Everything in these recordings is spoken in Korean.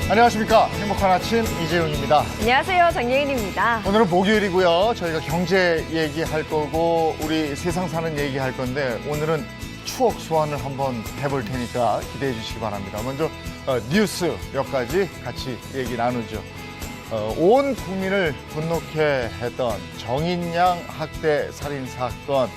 안녕하십니까. 행복한 아침 이재용입니다. 안녕하세요. 장예인입니다. 오늘은 목요일이고요. 저희가 경제 얘기할 거고 우리 세상 사는 얘기할 건데 오늘은 추억 소환을 한번 해볼 테니까 기대해 주시기 바랍니다. 먼저 뉴스 몇 가지 같이 얘기 나누죠. 온 국민을 분노케 했던 정인양 학대 살인 사건,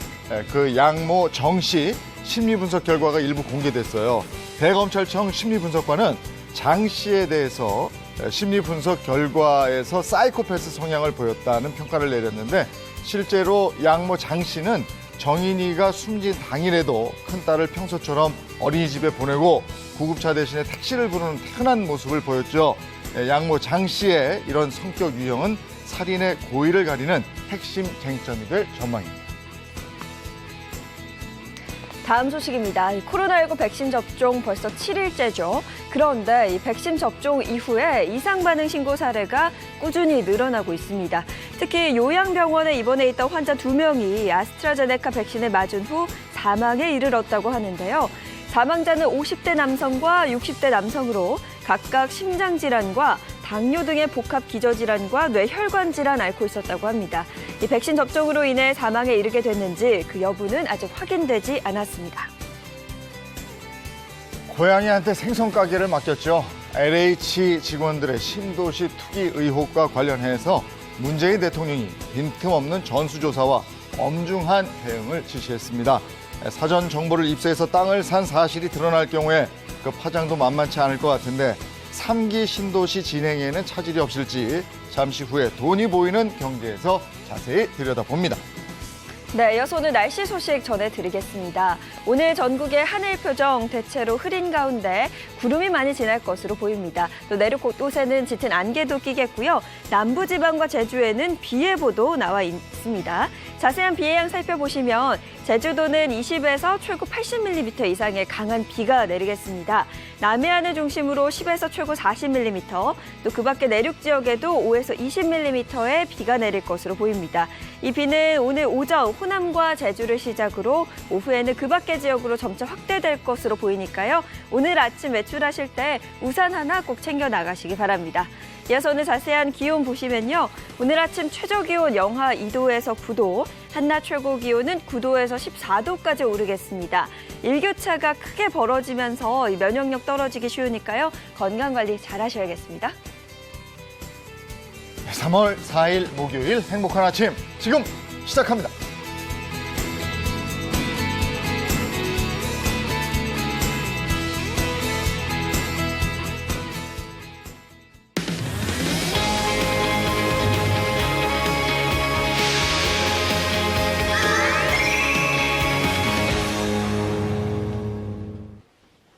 그 양모 정 씨 심리분석 결과가 일부 공개됐어요. 대검찰청 심리분석관은 장 씨에 대해서 심리분석 결과에서 사이코패스 성향을 보였다는 평가를 내렸는데, 실제로 양모 장 씨는 정인이가 숨진 당일에도 큰딸을 평소처럼 어린이집에 보내고 구급차 대신에 택시를 부르는 퇴근한 모습을 보였죠. 양모 장 씨의 이런 성격 유형은 살인의 고의를 가리는 핵심 쟁점이 될 전망입니다. 다음 소식입니다. 코로나19 백신 접종 벌써 7일째죠. 그런데 이 백신 접종 이후에 이상 반응 신고 사례가 꾸준히 늘어나고 있습니다. 특히 요양병원에 입원해 있던 환자 2명이 아스트라제네카 백신을 맞은 후 사망에 이르렀다고 하는데요. 사망자는 50대 남성과 60대 남성으로 각각 심장질환과 당뇨 등의 복합 기저질환과 뇌혈관 질환 앓고 있었다고 합니다. 이 백신 접종으로 인해 사망에 이르게 됐는지 그 여부는 아직 확인되지 않았습니다. 고양이한테 생선 가게를 맡겼죠. LH 직원들의 신도시 투기 의혹과 관련해서 문재인 대통령이 빈틈없는 전수조사와 엄중한 대응을 지시했습니다. 사전 정보를 입수해서 땅을 산 사실이 드러날 경우에 그 파장도 만만치 않을 것 같은데 3기 신도시 진행에는 차질이 없을지 잠시 후에 돈이 보이는 경제에서 자세히 들여다봅니다. 네, 이어서 오늘 날씨 소식 전해드리겠습니다. 오늘 전국의 하늘 표정 대체로 흐린 가운데 구름이 많이 지날 것으로 보입니다. 또 내륙 곳곳에는 짙은 안개도 끼겠고요. 남부지방과 제주에는 비 예보도 나와 있습니다. 자세한 비의 양 살펴보시면 제주도는 20에서 최고 80mm 이상의 강한 비가 내리겠습니다. 남해안을 중심으로 10에서 최고 40mm, 또 그 밖에 내륙 지역에도 5에서 20mm의 비가 내릴 것으로 보입니다. 이 비는 오늘 오전 호남과 제주를 시작으로 오후에는 그 밖의 지역으로 점차 확대될 것으로 보이니까요. 오늘 아침 외출하실 때 우산 하나 꼭 챙겨 나가시기 바랍니다. 이어서 오늘 자세한 기온 보시면요. 오늘 아침 최저 기온 영하 2도에서 9도, 한낮 최고 기온은 9도에서 14도까지 오르겠습니다. 일교차가 크게 벌어지면서 면역력 떨어지기 쉬우니까요. 건강관리 잘 하셔야겠습니다. 3월 4일 목요일 행복한 아침 지금 시작합니다.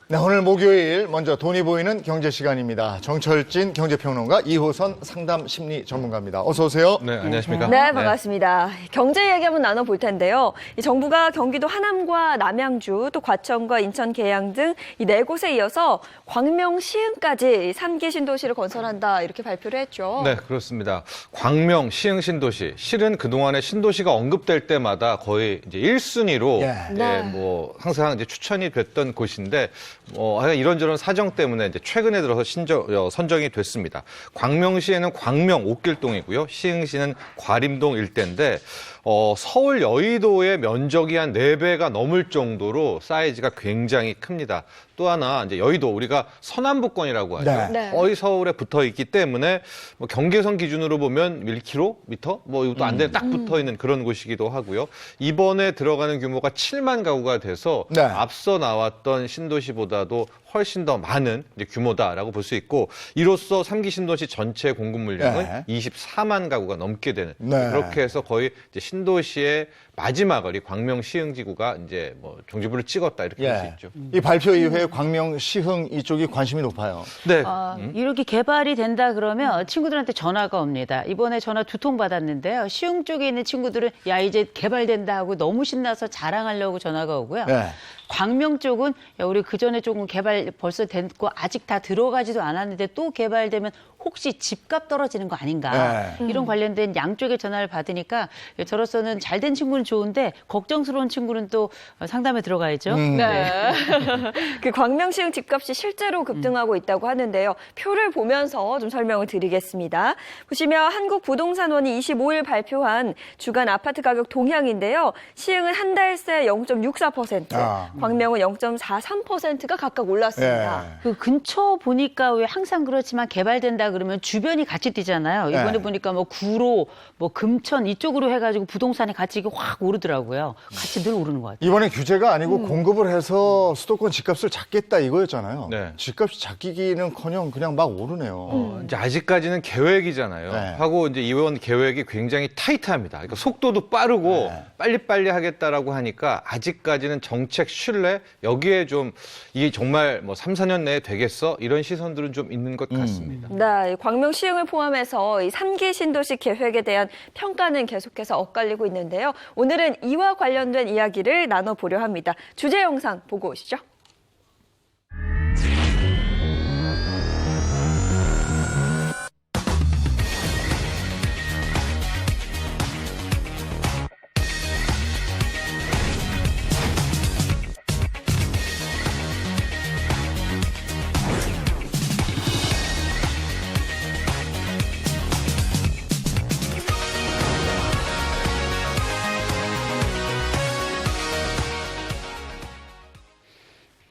네, 오늘 목요일 먼저 돈이 보이는 경제 시간입니다. 정철진 경제평론가, 이호선 상담 심리 전문가입니다. 어서 오세요. 네, 안녕하십니까? 네, 반갑습니다. 경제 이야기 한번 나눠볼 텐데요. 이 정부가 경기도 하남과 남양주, 또 과천과 인천 계양 등 이 4곳에 이어서 광명, 시흥까지 3기 신도시를 건설한다 이렇게 발표를 했죠. 네, 그렇습니다. 광명, 시흥 신도시. 실은 그동안에 신도시가 언급될 때마다 거의 이제 1순위로 네. 뭐 항상 이제 추천이 됐던 곳인데 이런저런 사정 때문에 이제 최근에 들어서 선정이 됐습니다. 광명시에는 광명 옥길동이고요. 시흥시는 과림동 일대인데 서울 여의도의 면적이 한 4배가 넘을 정도로 사이즈가 굉장히 큽니다. 또 하나 이제 여의도 우리가 서남부권이라고 하죠. 네. 거의 서울에 붙어 있기 때문에 뭐 경계선 기준으로 보면 1km 뭐 이것도 안 되는 딱 붙어 있는 그런 곳이기도 하고요. 이번에 들어가는 규모가 7만 가구가 돼서 네. 앞서 나왔던 신도시보다도 훨씬 더 많은 이제 규모다라고 볼 수 있고, 이로써 3기 신도시 전체 공급 물량은 네. 24만 가구가 넘게 되는, 네. 그렇게 해서 거의 이제 신도시의 마지막을 이 광명 시흥지구가 이제 뭐 종지부를 찍었다 이렇게 볼 수 있죠. 이 발표 이후에 광명, 시흥 이쪽이 관심이 높아요. 네. 이렇게 개발이 된다 그러면 친구들한테 전화가 옵니다. 이번에 전화 2통 받았는데요. 시흥 쪽에 있는 친구들은 야 이제 개발된다 하고 너무 신나서 자랑하려고 전화가 오고요. 네. 광명 쪽은 야, 우리 그전에 조금 개발 벌써 됐고 아직 다 들어가지도 않았는데 또 개발되면 혹시 집값 떨어지는 거 아닌가. 이런 관련된 양쪽의 전화를 받으니까 저로서는 잘된 친구는 좋은데 걱정스러운 친구는 또 상담에 들어가야죠. 네. 그 광명시흥 집값이 실제로 급등하고 있다고 하는데요. 표를 보면서 좀 설명을 드리겠습니다. 보시면 한국부동산원이 25일 발표한 주간 아파트 가격 동향인데요. 시흥은 한 달 새 0.64%, 광명은 0.43%가 각각 올랐습니다. 그 근처 보니까 왜 항상 그렇지만 개발된다 그러면 주변이 같이 뛰잖아요. 이번에 보니까 뭐 구로, 뭐 금천 이쪽으로 해가지고 부동산의 가치가 확 오르더라고요. 같이 늘 오르는 것 같아요. 이번에 규제가 아니고 공급을 해서 수도권 집값을 잡겠다 이거였잖아요. 네. 집값이 잡히기는커녕 그냥 막 오르네요. 이제 아직까지는 계획이잖아요. 네. 하고 이제 이번 계획이 굉장히 타이트합니다. 그러니까 속도도 빠르고 빨리빨리 하겠다라고 하니까 아직까지는 정책 신뢰 여기에 좀 이게 정말 뭐 3, 4년 내에 되겠어? 이런 시선들은 좀 있는 것 같습니다. 네, 광명 시흥을 포함해서 이 3기 신도시 계획에 대한 평가는 계속해서 엇갈리고 있는데요. 오늘은 이와 관련된 이야기를 나눠보려 합니다. 주제 영상 보고 오시죠.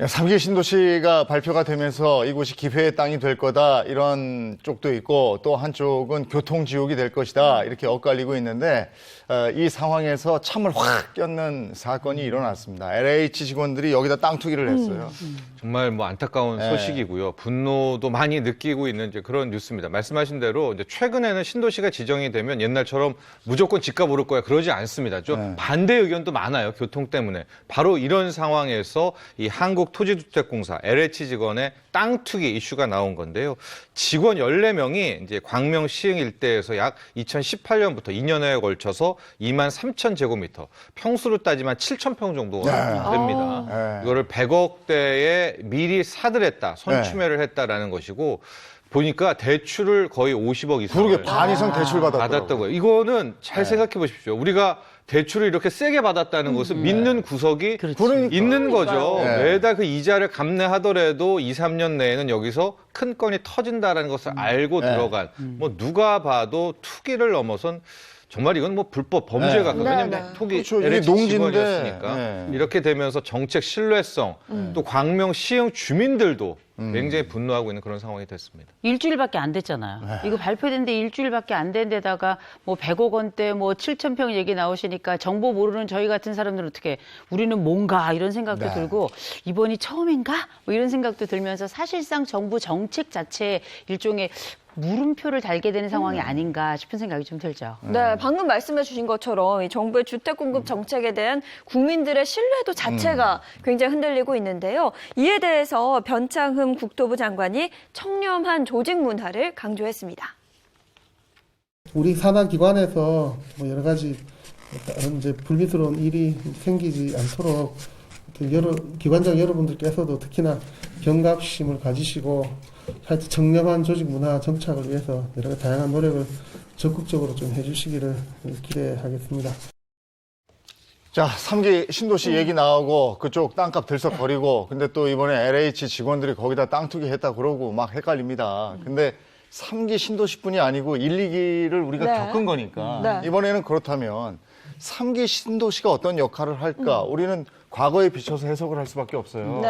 삼기 신도시가 발표가 되면서 이곳이 기회의 땅이 될 거다 이런 쪽도 있고 또 한쪽은 교통지옥이 될 것이다 이렇게 엇갈리고 있는데 이 상황에서 참을 확 꼈는 사건이 일어났습니다. LH 직원들이 여기다 땅 투기를 했어요. 정말 뭐 안타까운 소식이고요. 분노도 많이 느끼고 있는 이제 그런 뉴스입니다. 말씀하신 대로 이제 최근에는 신도시가 지정이 되면 옛날처럼 무조건 집값 오를 거야 그러지 않습니다. 좀 반대 의견도 많아요. 교통 때문에. 바로 이런 상황에서 이 한국토지주택공사 LH 직원의 땅 투기 이슈가 나온 건데요. 직원 14명이 이제 광명 시흥 일대에서 약 2018년부터 2년여에 걸쳐서 23,000제곱미터, 평수로 따지면 7,000평 정도가 됩니다. 이거를 100억대에 미리 사들였다, 선추매를 했다라는 것이고 보니까 대출을 거의 50억 이상을 그러게 반 이상 대출 받았다고요. 이거는 잘 생각해 보십시오. 우리가 대출을 이렇게 세게 받았다는 것은 믿는 구석이 있는 거죠. 매달 그 이자를 감내하더라도 2, 3년 내에는 여기서 큰 건이 터진다는 것을 알고 들어간 뭐 누가 봐도 투기를 넘어선 정말 이건 뭐 불법 범죄가 왜냐면 투기 그렇죠. LH 이게 직원이었으니까 이렇게 되면서 정책 신뢰성 또 광명 시흥 주민들도 굉장히 분노하고 있는 그런 상황이 됐습니다. 일주일밖에 안 됐잖아요. 이거 발표된 데 일주일밖에 안 된 데다가 뭐 100억 원대 뭐 7,000평 얘기 나오시니까 정보 모르는 저희 같은 사람들은 어떻게 우리는 뭔가 이런 생각도 들고 이번이 처음인가? 뭐 이런 생각도 들면서 사실상 정부 정책 자체에 일종의 물음표를 달게 되는 상황이 아닌가 싶은 생각이 좀 들죠. 네, 방금 말씀해 주신 것처럼 이 정부의 주택 공급 정책에 대한 국민들의 신뢰도 자체가 굉장히 흔들리고 있는데요. 이에 대해서 변창흠 국토부 장관이 청렴한 조직 문화를 강조했습니다. 우리 산하 기관에서 뭐 여러 가지 다른 이제 불미스러운 일이 생기지 않도록 기관장 여러분들께서도 특히나 경각심을 가지시고 하여튼 청렴한 조직 문화 정착을 위해서 여러 가지 다양한 노력을 적극적으로 좀 해주시기를 기대하겠습니다. 자, 3기 신도시 얘기 나오고 그쪽 땅값 들썩거리고 근데 또 이번에 LH 직원들이 거기다 땅 투기했다 그러고 막 헷갈립니다. 근데 3기 신도시뿐이 아니고 1, 2기를 우리가 겪은 거니까 이번에는 그렇다면 3기 신도시가 어떤 역할을 할까 우리는 과거에 비춰서 해석을 할 수밖에 없어요.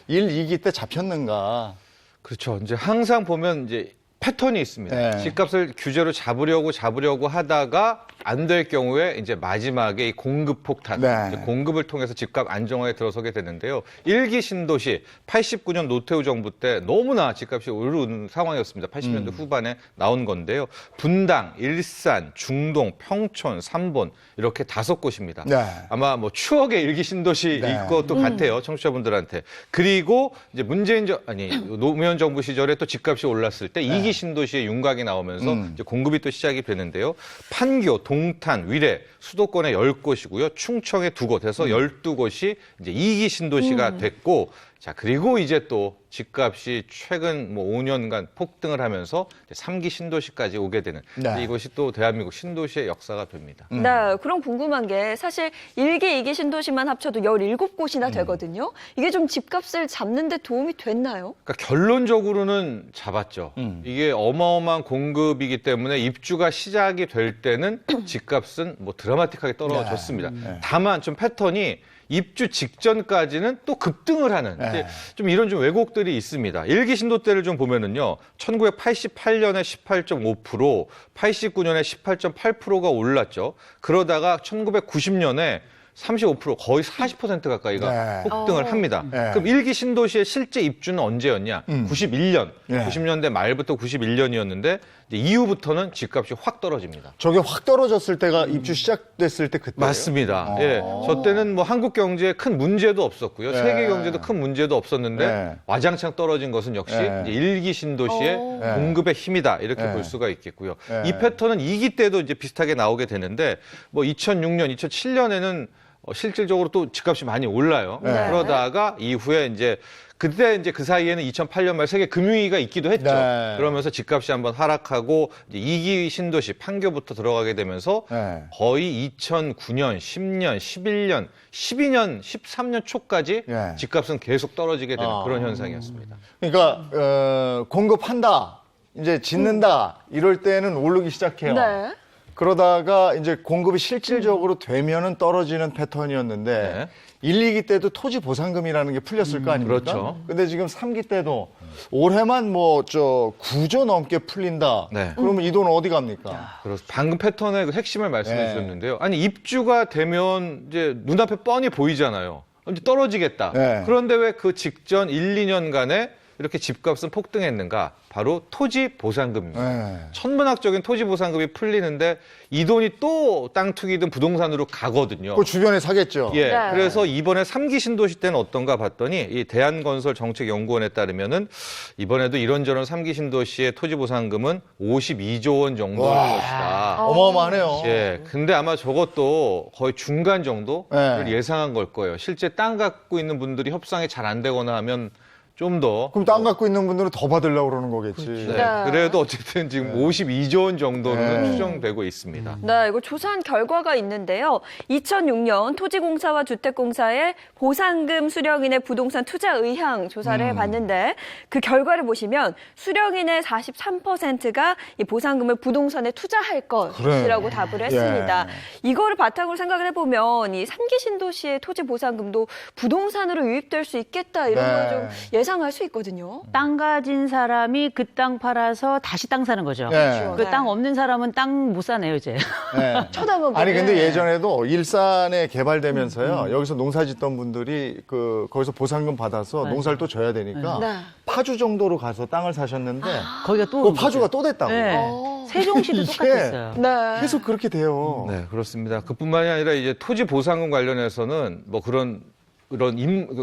1, 2기 때 잡혔는가. 그렇죠. 이제 항상 보면 이제 패턴이 있습니다. 집값을 규제로 잡으려고 하다가 안 될 경우에 이제 마지막에 이 공급 폭탄, 네. 이제 공급을 통해서 집값 안정화에 들어서게 되는데요. 1기 신도시 89년 노태우 정부 때 너무나 집값이 오르는 상황이었습니다. 80년대 후반에 나온 건데요. 분당, 일산, 중동, 평촌, 삼본 이렇게 5곳입니다. 네. 아마 뭐 추억의 1기 신도시일 네. 것도 같아요. 청취자분들한테. 그리고 이제 노무현 정부 시절에 또 집값이 올랐을 때 2기 신도시의 윤곽이 나오면서 이제 공급이 또 시작이 되는데요. 판교, 동탄, 위례, 수도권에 10곳이고요. 충청에 2곳 해서 12곳이 이제 2기 신도시가 됐고, 자, 그리고 이제 또 집값이 최근 뭐 5년간 폭등을 하면서 이제 3기 신도시까지 오게 되는 네. 이것이 또 대한민국 신도시의 역사가 됩니다. 네, 그럼 궁금한 게 사실 1기, 2기 신도시만 합쳐도 17곳이나 되거든요. 이게 좀 집값을 잡는 데 도움이 됐나요? 그러니까 결론적으로는 잡았죠. 이게 어마어마한 공급이기 때문에 입주가 시작이 될 때는 집값은 뭐 드라마틱하게 떨어졌습니다. 다만 좀 패턴이 입주 직전까지는 또 급등을 하는 이제 좀 이런 좀 왜곡들이 있습니다. 1기 신도 때를 좀 보면은요. 1988년에 18.5%, 89년에 18.8%가 올랐죠. 그러다가 1990년에 35% 거의 40% 가까이가 네. 폭등을 합니다. 네. 그럼 1기 신도시의 실제 입주는 언제였냐? 91년. 네. 90년대 말부터 91년이었는데 이후부터는 집값이 확 떨어집니다. 저게 확 떨어졌을 때가 입주 시작됐을 때 그때예요? 맞습니다. 예. 저 때는 뭐 한국 경제에 큰 문제도 없었고요. 네. 세계 경제도 큰 문제도 없었는데 네. 와장창 떨어진 것은 역시 네. 이제 1기 신도시의 네. 공급의 힘이다. 이렇게 네. 볼 수가 있겠고요. 네. 이 패턴은 2기 때도 이제 비슷하게 나오게 되는데 뭐 2006년, 2007년에는 실질적으로 또 집값이 많이 올라요. 네. 그러다가 이후에 이제 그때 이제 그 사이에는 2008년 말 세계 금융위기가 있기도 했죠. 네. 그러면서 집값이 한번 하락하고 이제 2기 신도시 판교부터 들어가게 되면서 네. 거의 2009년, 10년, 11년, 12년, 13년 초까지 네. 집값은 계속 떨어지게 되는 그런 현상이었습니다. 그러니까 공급한다, 이제 짓는다 이럴 때는 오르기 시작해요. 네. 그러다가 이제 공급이 실질적으로 되면은 떨어지는 패턴이었는데 네. 1, 2기 때도 토지 보상금이라는 게 풀렸을 거 아닙니까? 그렇죠. 근데 지금 3기 때도 올해만 뭐 9조 넘게 풀린다. 네. 그러면 이 돈 어디 갑니까? 그래서 방금 패턴의 그 핵심을 말씀해 네. 주셨는데요. 아니 입주가 되면 이제 눈앞에 뻔히 보이잖아요. 이제 떨어지겠다. 네. 그런데 왜 그 직전 1, 2년간에 이렇게 집값은 폭등했는가? 바로 토지 보상금입니다. 네. 천문학적인 토지 보상금이 풀리는데 이 돈이 또 땅 투기든 부동산으로 가거든요. 그 주변에 사겠죠. 예, 네. 그래서 이번에 3기 신도시 때는 어떤가 봤더니 이 대한건설정책연구원에 따르면은 이번에도 이런저런 3기 신도시의 토지 보상금은 52조 원 정도일 와. 것이다. 어마어마하네요. 예, 근데 아마 저것도 거의 중간 정도를 네. 예상한 걸 거예요. 실제 땅 갖고 있는 분들이 협상이 잘 안 되거나 하면 좀 더. 그럼 땅 갖고 있는 분들은 더 받으려고 그러는 거겠지. 네. 네. 그래도 어쨌든 지금 52조 원 정도는 네. 추정되고 있습니다. 네, 이거 조사한 결과가 있는데요. 2006년 토지공사와 주택공사의 보상금 수령인의 부동산 투자 의향 조사를 해봤는데 그 결과를 보시면 수령인의 43%가 이 보상금을 부동산에 투자할 것이라고 답을 했습니다. 이거를 바탕으로 생각을 해보면 이 3기 신도시의 토지 보상금도 부동산으로 유입될 수 있겠다 이런 네. 걸 좀 예상할 수 있거든요. 땅 가진 사람이 그 땅 팔아서 다시 땅 사는 거죠. 네. 그 땅 없는 사람은 땅 못 사네요, 이제. 네. 쳐다보고. 아니 근데 예전에도 일산에 개발되면서요. 여기서 농사 짓던 분들이 거기서 보상금 받아서 맞아요. 농사를 또 져야 되니까 네. 파주 정도로 가서 땅을 사셨는데 거기가 또 그 파주가 또 됐다고. 네. 세종시도 이게 똑같았어요. 네. 계속 그렇게 돼요. 네, 그렇습니다. 그뿐만이 아니라 이제 토지 보상금 관련해서는 뭐 그런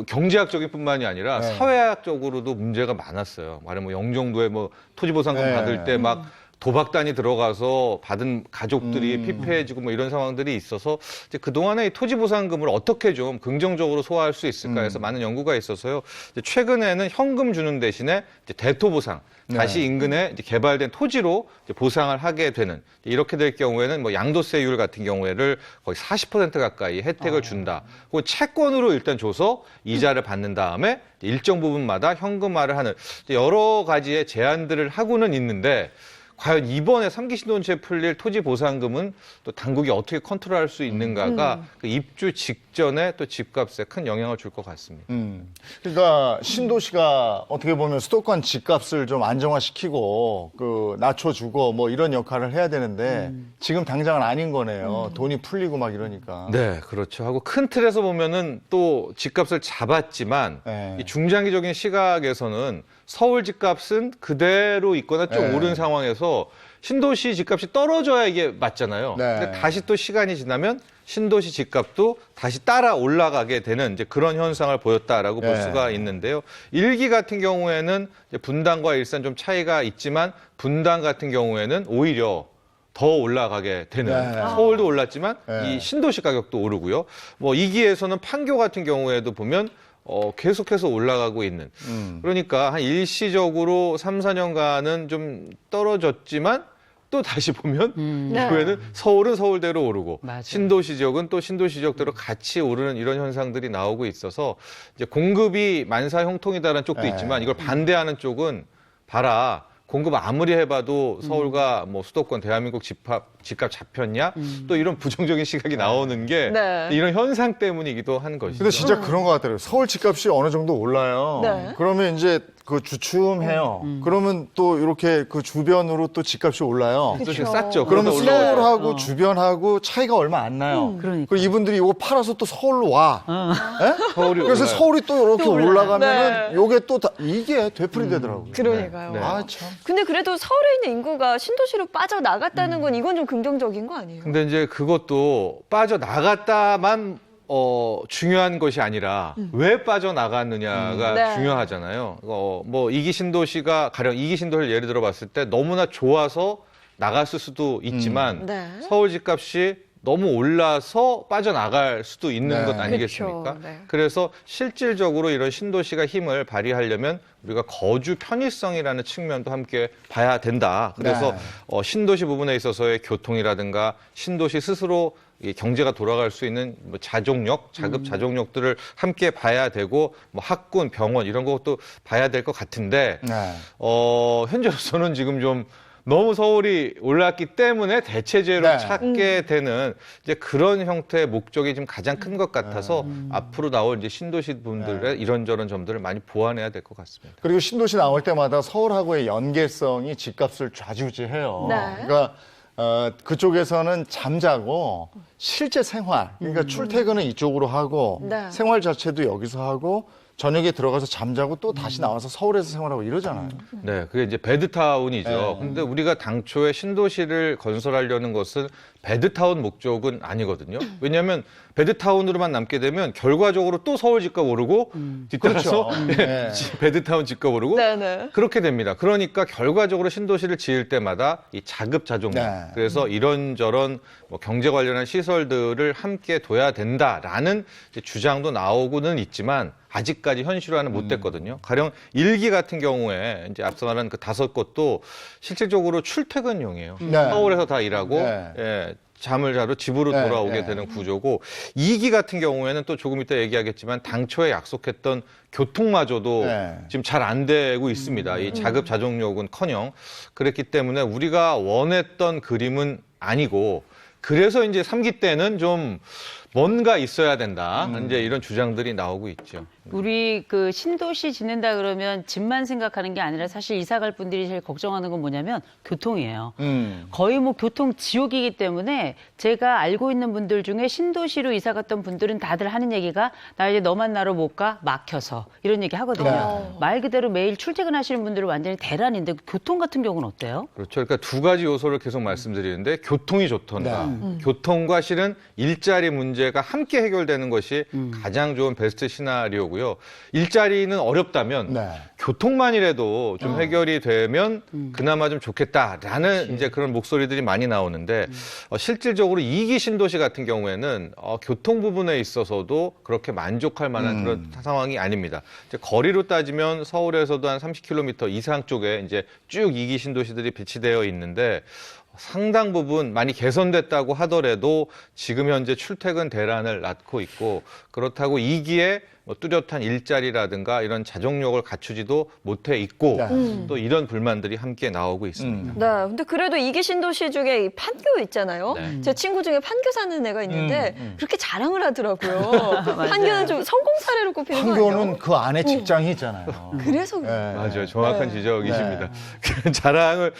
경제학적인 뿐만이 아니라 네. 사회학적으로도 문제가 많았어요. 말하면 뭐 영종도에 뭐 토지 보상금 네. 받을 때 막 도박단이 들어가서 받은 가족들이 피폐해지고 뭐 이런 상황들이 있어서 이제 그동안에 이 토지 보상금을 어떻게 좀 긍정적으로 소화할 수 있을까 해서 많은 연구가 있어서요. 이제 최근에는 현금 주는 대신에 이제 대토 보상, 다시 네. 인근에 이제 개발된 토지로 이제 보상을 하게 되는 이렇게 될 경우에는 뭐 양도세율 같은 경우에를 거의 40% 가까이 혜택을 준다. 그 채권으로 일단 줘서 이자를 받는 다음에 일정 부분마다 현금화를 하는 여러 가지의 제안들을 하고는 있는데 과연 이번에 3기 신도시에 풀릴 토지 보상금은 또 당국이 어떻게 컨트롤할 수 있는가가 그 입주 직전에 또 집값에 큰 영향을 줄 것 같습니다. 그러니까 신도시가 어떻게 보면 수도권 집값을 좀 안정화시키고 그 낮춰주고 뭐 이런 역할을 해야 되는데 지금 당장은 아닌 거네요. 돈이 풀리고 막 이러니까. 네, 그렇죠. 하고 큰 틀에서 보면은 또 집값을 잡았지만 네. 이 중장기적인 시각에서는 서울 집값은 그대로 있거나 좀 네. 오른 상황에서 신도시 집값이 떨어져야 이게 맞잖아요. 네. 근데 다시 또 시간이 지나면 신도시 집값도 다시 따라 올라가게 되는 이제 그런 현상을 보였다라고 볼 네. 수가 있는데요. 일기 같은 경우에는 이제 분당과 일산 좀 차이가 있지만 분당 같은 경우에는 오히려 더 올라가게 되는 네. 서울도 올랐지만 네. 이 신도시 가격도 오르고요. 뭐 2기에서는 판교 같은 경우에도 보면 계속해서 올라가고 있는. 그러니까 한 일시적으로 3, 4년간은 좀 떨어졌지만 또 다시 보면 이후에는 서울은 서울대로 오르고 맞아요. 신도시 지역은 또 신도시 지역대로 같이 오르는 이런 현상들이 나오고 있어서 이제 공급이 만사형통이다라는 쪽도 네. 있지만 이걸 반대하는 쪽은 봐라. 공급 아무리 해봐도 서울과 뭐 수도권 대한민국 집값 잡혔냐? 또 이런 부정적인 시각이 나오는 게 네. 이런 현상 때문이기도 한 것이죠. 근데 진짜 그런 것 같아요. 서울 집값이 어느 정도 올라요. 네. 그러면 이제 그 주춤해요. 그러면 또 이렇게 그 주변으로 또 집값이 올라요. 신도시가 쌌죠. 그러면 그러다 올라가죠. 서울하고 주변하고 차이가 얼마 안 나요. 그러니까. 그리고 이분들이 이거 팔아서 또 서울로 와. 예? 서울이 그래서 올라요. 서울이 또 이렇게 올라가면은 네. 요게 또 이게 되풀이되더라고요. 그러니까요. 네. 아 참. 근데 그래도 서울에 있는 인구가 신도시로 빠져나갔다는 건 이건 좀 긍정적인 거 아니에요? 근데 이제 그것도 빠져나갔다만 중요한 것이 아니라 왜 빠져나갔느냐가 네. 중요하잖아요. 뭐 이기 신도시가 가령 이기 신도시를 예를 들어 봤을 때 너무나 좋아서 나갔을 수도 있지만 네. 서울 집값이 너무 올라서 빠져나갈 수도 있는 네. 것 아니겠습니까? 그렇죠. 네. 그래서 실질적으로 이런 신도시가 힘을 발휘하려면 우리가 거주 편의성이라는 측면도 함께 봐야 된다. 그래서 네. 신도시 부분에 있어서의 교통이라든가 신도시 스스로 이 경제가 돌아갈 수 있는 뭐 자족력, 자급 자족력들을 함께 봐야 되고 뭐 학군, 병원 이런 것도 봐야 될 것 같은데 네. 현재로서는 지금 좀 너무 서울이 올랐기 때문에 대체제로 네. 찾게 되는 이제 그런 형태의 목적이 좀 가장 큰 것 같아서 앞으로 나올 이제 신도시 분들의 이런저런 점들을 많이 보완해야 될 것 같습니다. 그리고 신도시 나올 때마다 서울하고의 연계성이 집값을 좌지우지해요. 네. 그러니까 그쪽에서는 잠자고 실제 생활, 그러니까 출퇴근은 이쪽으로 하고 네. 생활 자체도 여기서 하고 저녁에 들어가서 잠자고 또 다시 나와서 서울에서 생활하고 이러잖아요. 네, 그게 이제 베드타운이죠. 네. 근데 우리가 당초에 신도시를 건설하려는 것은 베드타운 목적은 아니거든요. 왜냐하면 베드타운으로만 남게 되면 결과적으로 또 서울 집값 오르고 뒤따라서 그렇죠. 예, 네. 베드타운 집값 오르고 네네. 그렇게 됩니다. 그러니까 결과적으로 신도시를 지을 때마다 이 자급자족력, 네. 그래서 이런저런 뭐 경제 관련한 시설들을 함께 둬야 된다라는 이제 주장도 나오고는 있지만 아직까지 현실화는 못 됐거든요. 가령 일기 같은 경우에 이제 앞서 말한 그 5곳도 실질적으로 출퇴근용이에요. 네. 서울에서 다 일하고 네. 예, 잠을 자러 집으로 네, 돌아오게 네. 되는 구조고 2기 같은 경우에는 또 조금 이따 얘기하겠지만 당초에 약속했던 교통마저도 네. 지금 잘 안 되고 있습니다. 이 자급자족력은커녕 그랬기 때문에 우리가 원했던 그림은 아니고 그래서 이제 3기 때는 좀 뭔가 있어야 된다. 이제 이런 주장들이 나오고 있죠. 우리 그 신도시 짓는다 그러면 집만 생각하는 게 아니라 사실 이사 갈 분들이 제일 걱정하는 건 뭐냐면 교통이에요. 거의 뭐 교통 지옥이기 때문에 제가 알고 있는 분들 중에 신도시로 이사 갔던 분들은 다들 하는 얘기가 나 이제 너 만나러 못 가 막혀서 이런 얘기 하거든요. 네. 말 그대로 매일 출퇴근하시는 분들은 완전히 대란인데 교통 같은 경우는 어때요? 그렇죠. 그러니까 두 가지 요소를 계속 말씀드리는데 교통이 좋던가 네. 교통과 실은 일자리 문제가 함께 해결되는 것이 가장 좋은 베스트 시나리오고요. 일자리는 어렵다면 네. 교통만이라도 좀 해결이 되면 그나마 좀 좋겠다라는 이제 그런 목소리들이 많이 나오는데 실질적으로 2기 신도시 같은 경우에는 교통 부분에 있어서도 그렇게 만족할 만한 그런 상황이 아닙니다. 이제 거리로 따지면 서울에서도 한 30km 이상 쪽에 이제 쭉 2기 신도시들이 배치되어 있는데 상당 부분 많이 개선됐다고 하더라도 지금 현재 출퇴근 대란을 낳고 있고 그렇다고 2기에 뭐 뚜렷한 일자리라든가 이런 자정력을 갖추지도 못해 있고 또 이런 불만들이 함께 나오고 있습니다. 네, 근데 그래도 2기 신도시 중에 이 판교 있잖아요. 네. 제 친구 중에 판교 사는 애가 있는데 그렇게 자랑을 하더라고요. 판교는 좀 성공 사례로 꼽히는 거 아니에요? 판교는 그 안에 직장이 있잖아요. 그래서 그래요. 예. 맞아요. 정확한 네. 지적이십니다. 자랑을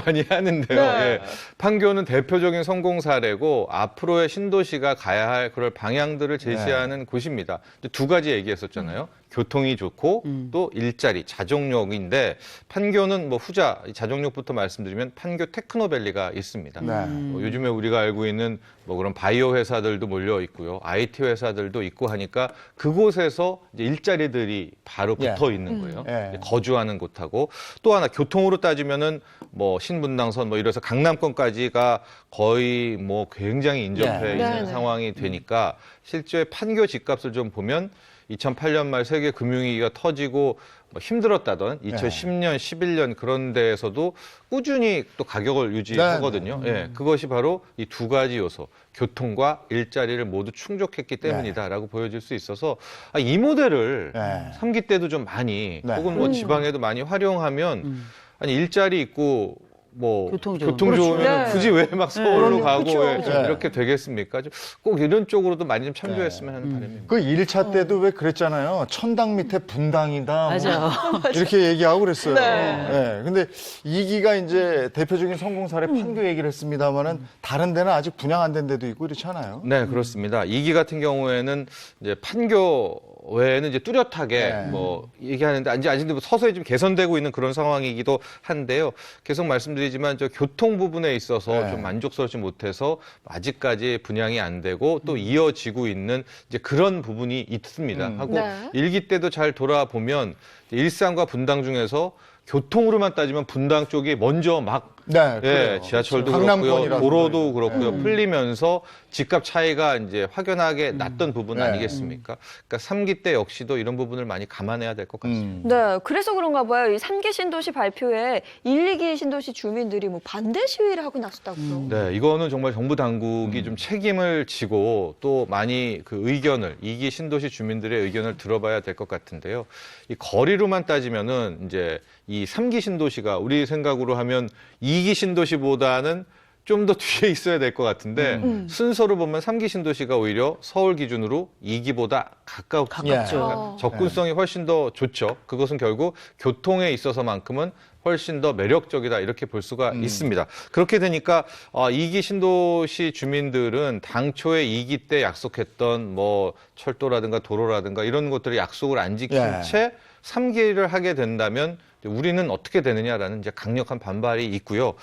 많이 하는데요. 네. 예. 판교는 대표적인 성공 사례고 앞으로의 신도시가 가야 할 그럴 방향들을 제시하는 곳입니다. 두 가지 얘기했었잖아요. 교통이 좋고 또 일자리, 자정력인데 판교는 뭐 후자 자정력부터 말씀드리면 판교 테크노밸리가 있습니다. 네. 요즘에 우리가 알고 있는 뭐 그런 바이오 회사들도 몰려 있고요, IT 회사들도 있고 하니까 그곳에서 이제 일자리들이 바로 붙어 있는 거예요. 예. 거주하는 곳하고 또 하나 교통으로 따지면은 뭐 신분당선 뭐 이래서 강남권까지가 거의 뭐 굉장히 인접해 예. 있는 네네. 상황이 되니까 실제 판교 집값을 좀 보면 2008년 말 세계 금융위기가 터지고 뭐 힘들었다던 2010년, 11년 그런 데에서도 꾸준히 또 가격을 유지하거든요. 예, 그것이 바로 이 두 가지 요소, 교통과 일자리를 모두 충족했기 때문이다라고 보여질 수 있어서 이 모델을 네. 3기 때도 좀 많이 네. 혹은 뭐 지방에도 많이 활용하면 아니 일자리 있고 뭐 교통 교통 좋으면. 좋으면 그렇죠. 네. 굳이 왜 막 서울로 가고 그렇죠. 예, 네. 이렇게 되겠습니까? 꼭 이런 쪽으로도 많이 좀 참조했으면 하는 바람입니다. 그 1차 때도 왜 그랬잖아요. 천당 밑에 분당이다. 맞아요. 이렇게 얘기하고 그랬어요. 네. 네. 근데 2기가 이제 대표적인 성공 사례 판교 얘기를 했습니다만은 다른 데는 아직 분양 안 된 데도 있고 이렇잖아요. 네, 그렇습니다. 2기 같은 경우에는 이제 판교 외에는 이제 뚜렷하게 네. 뭐 얘기하는데 아직도 서서히 좀 개선되고 있는 그런 상황이기도 한데요. 계속 말씀드리지만 저 교통 부분에 있어서 네. 좀 만족스럽지 못해서 아직까지 분양이 안 되고 또 이어지고 있는 이제 그런 부분이 있습니다. 하고 네. 1기 때도 잘 돌아보면 일산과 분당 중에서 교통으로만 따지면 분당 쪽이 먼저 막 네, 예, 그래요. 지하철도 강남권이라든가 그렇고요, 도로도 그렇고요, 풀리면서 집값 차이가 이제 확연하게 났던 부분 네. 아니겠습니까? 그러니까 3기 때 역시도 이런 부분을 많이 감안해야 될 것 같습니다. 네, 그래서 그런가 봐요. 이 3기 신도시 발표에 1, 2기 신도시 주민들이 뭐 반대 시위를 하고 나섰다고요. 네, 이거는 정말 정부 당국이 좀 책임을 지고 또 많이 그 의견을 2기 신도시 주민들의 의견을 들어봐야 될 것 같은데요. 이 거리로만 따지면은 이제 이 3기 신도시가 우리 생각으로 하면 2기 신도시보다는 좀 더 뒤에 있어야 될 것 같은데 순서로 보면 3기 신도시가 오히려 서울 기준으로 2기보다 가깝죠. 가깝죠. 접근성이 훨씬 더 좋죠. 그것은 결국 교통에 있어서만큼은 훨씬 더 매력적이다 이렇게 볼 수가 있습니다. 그렇게 되니까 2기 신도시 주민들은 당초에 2기 때 약속했던 뭐 철도라든가 도로라든가 이런 것들을 약속을 안 지킨 예. 채 3기를 하게 된다면 우리는 어떻게 되느냐라는 이제 강력한 반발이 있고요.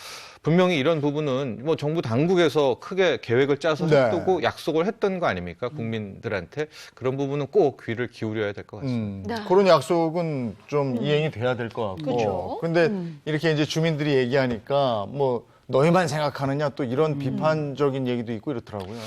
분명히 이런 부분은 뭐 정부 당국에서 크게 계획을 짜서 네. 했고 약속을 했던 거 아닙니까? 국민들한테 그런 부분은 꼭 귀를 기울여야 될 것 같습니다. 네. 그런 약속은 좀 이행이 돼야 될 것 같고. 그렇죠. 근데 이렇게 이제 주민들이 얘기하니까 뭐 너희만 생각하느냐 또 이런 비판적인 얘기도 있고 이렇더라고요.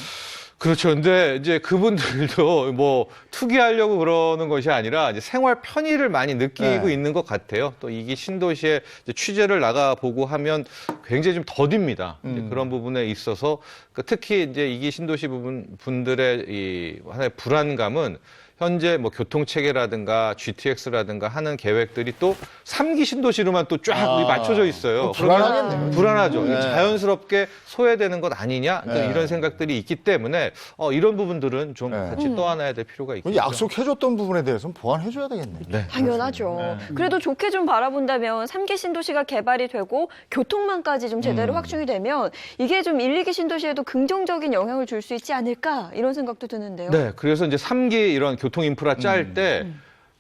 그렇죠. 근데 이제 그분들도 뭐 투기하려고 그러는 것이 아니라 이제 생활 편의를 많이 느끼고 네. 있는 것 같아요. 또 이게 신도시에 이제 취재를 나가보고 하면 굉장히 좀 더딥니다. 이제 그런 부분에 있어서 특히 이제 이게 신도시 분들의 이 하나의 불안감은 현재 뭐 교통체계라든가 GTX라든가 하는 계획들이 또 3기 신도시로만 또 쫙 맞춰져 있어요. 불안하겠네요. 불안하죠. 네. 자연스럽게 소외되는 것 아니냐 또 네. 이런 생각들이 있기 때문에 이런 부분들은 좀 네. 같이 떠안아야 될 필요가 있겠죠. 약속해줬던 부분에 대해서는 보완해줘야 되겠네. 네. 당연하죠. 그래도 좋게 좀 바라본다면 3기 신도시가 개발이 되고 교통망까지 좀 제대로 확충이 되면 이게 좀 1, 2기 신도시에도 긍정적인 영향을 줄 수 있지 않을까 이런 생각도 드는데요. 네, 그래서 이제 3기 이런 교통 인프라 짤 때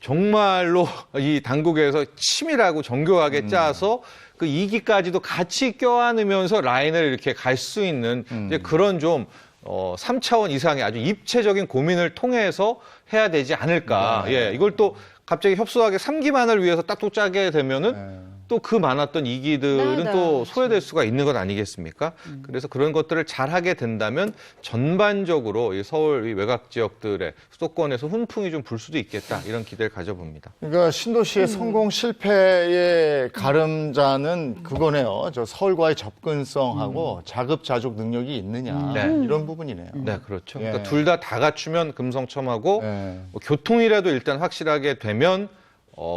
정말로 이 당국에서 치밀하고 정교하게 짜서 그 2기까지도 같이 껴안으면서 라인을 이렇게 갈 수 있는 이제 그런 좀 3차원 이상의 아주 입체적인 고민을 통해서 해야 되지 않을까. 예, 이걸 또 갑자기 협소하게 3기만을 위해서 딱또 짜게 되면은 또 그 많았던 이기들은 네, 또 네. 소외될 수가 있는 것 아니겠습니까? 그래서 그런 것들을 잘 하게 된다면 전반적으로 이 서울 이 외곽 지역들의 수도권에서 훈풍이 좀 불 수도 있겠다 이런 기대를 가져봅니다. 그러니까 신도시의 성공 실패의 가름자는 그거네요. 저 서울과의 접근성하고 자급자족 능력이 있느냐 네. 이런 부분이네요. 네, 그렇죠. 예. 그러니까 둘 다 갖추면 금성첨화고 예. 뭐 교통이라도 일단 확실하게 되면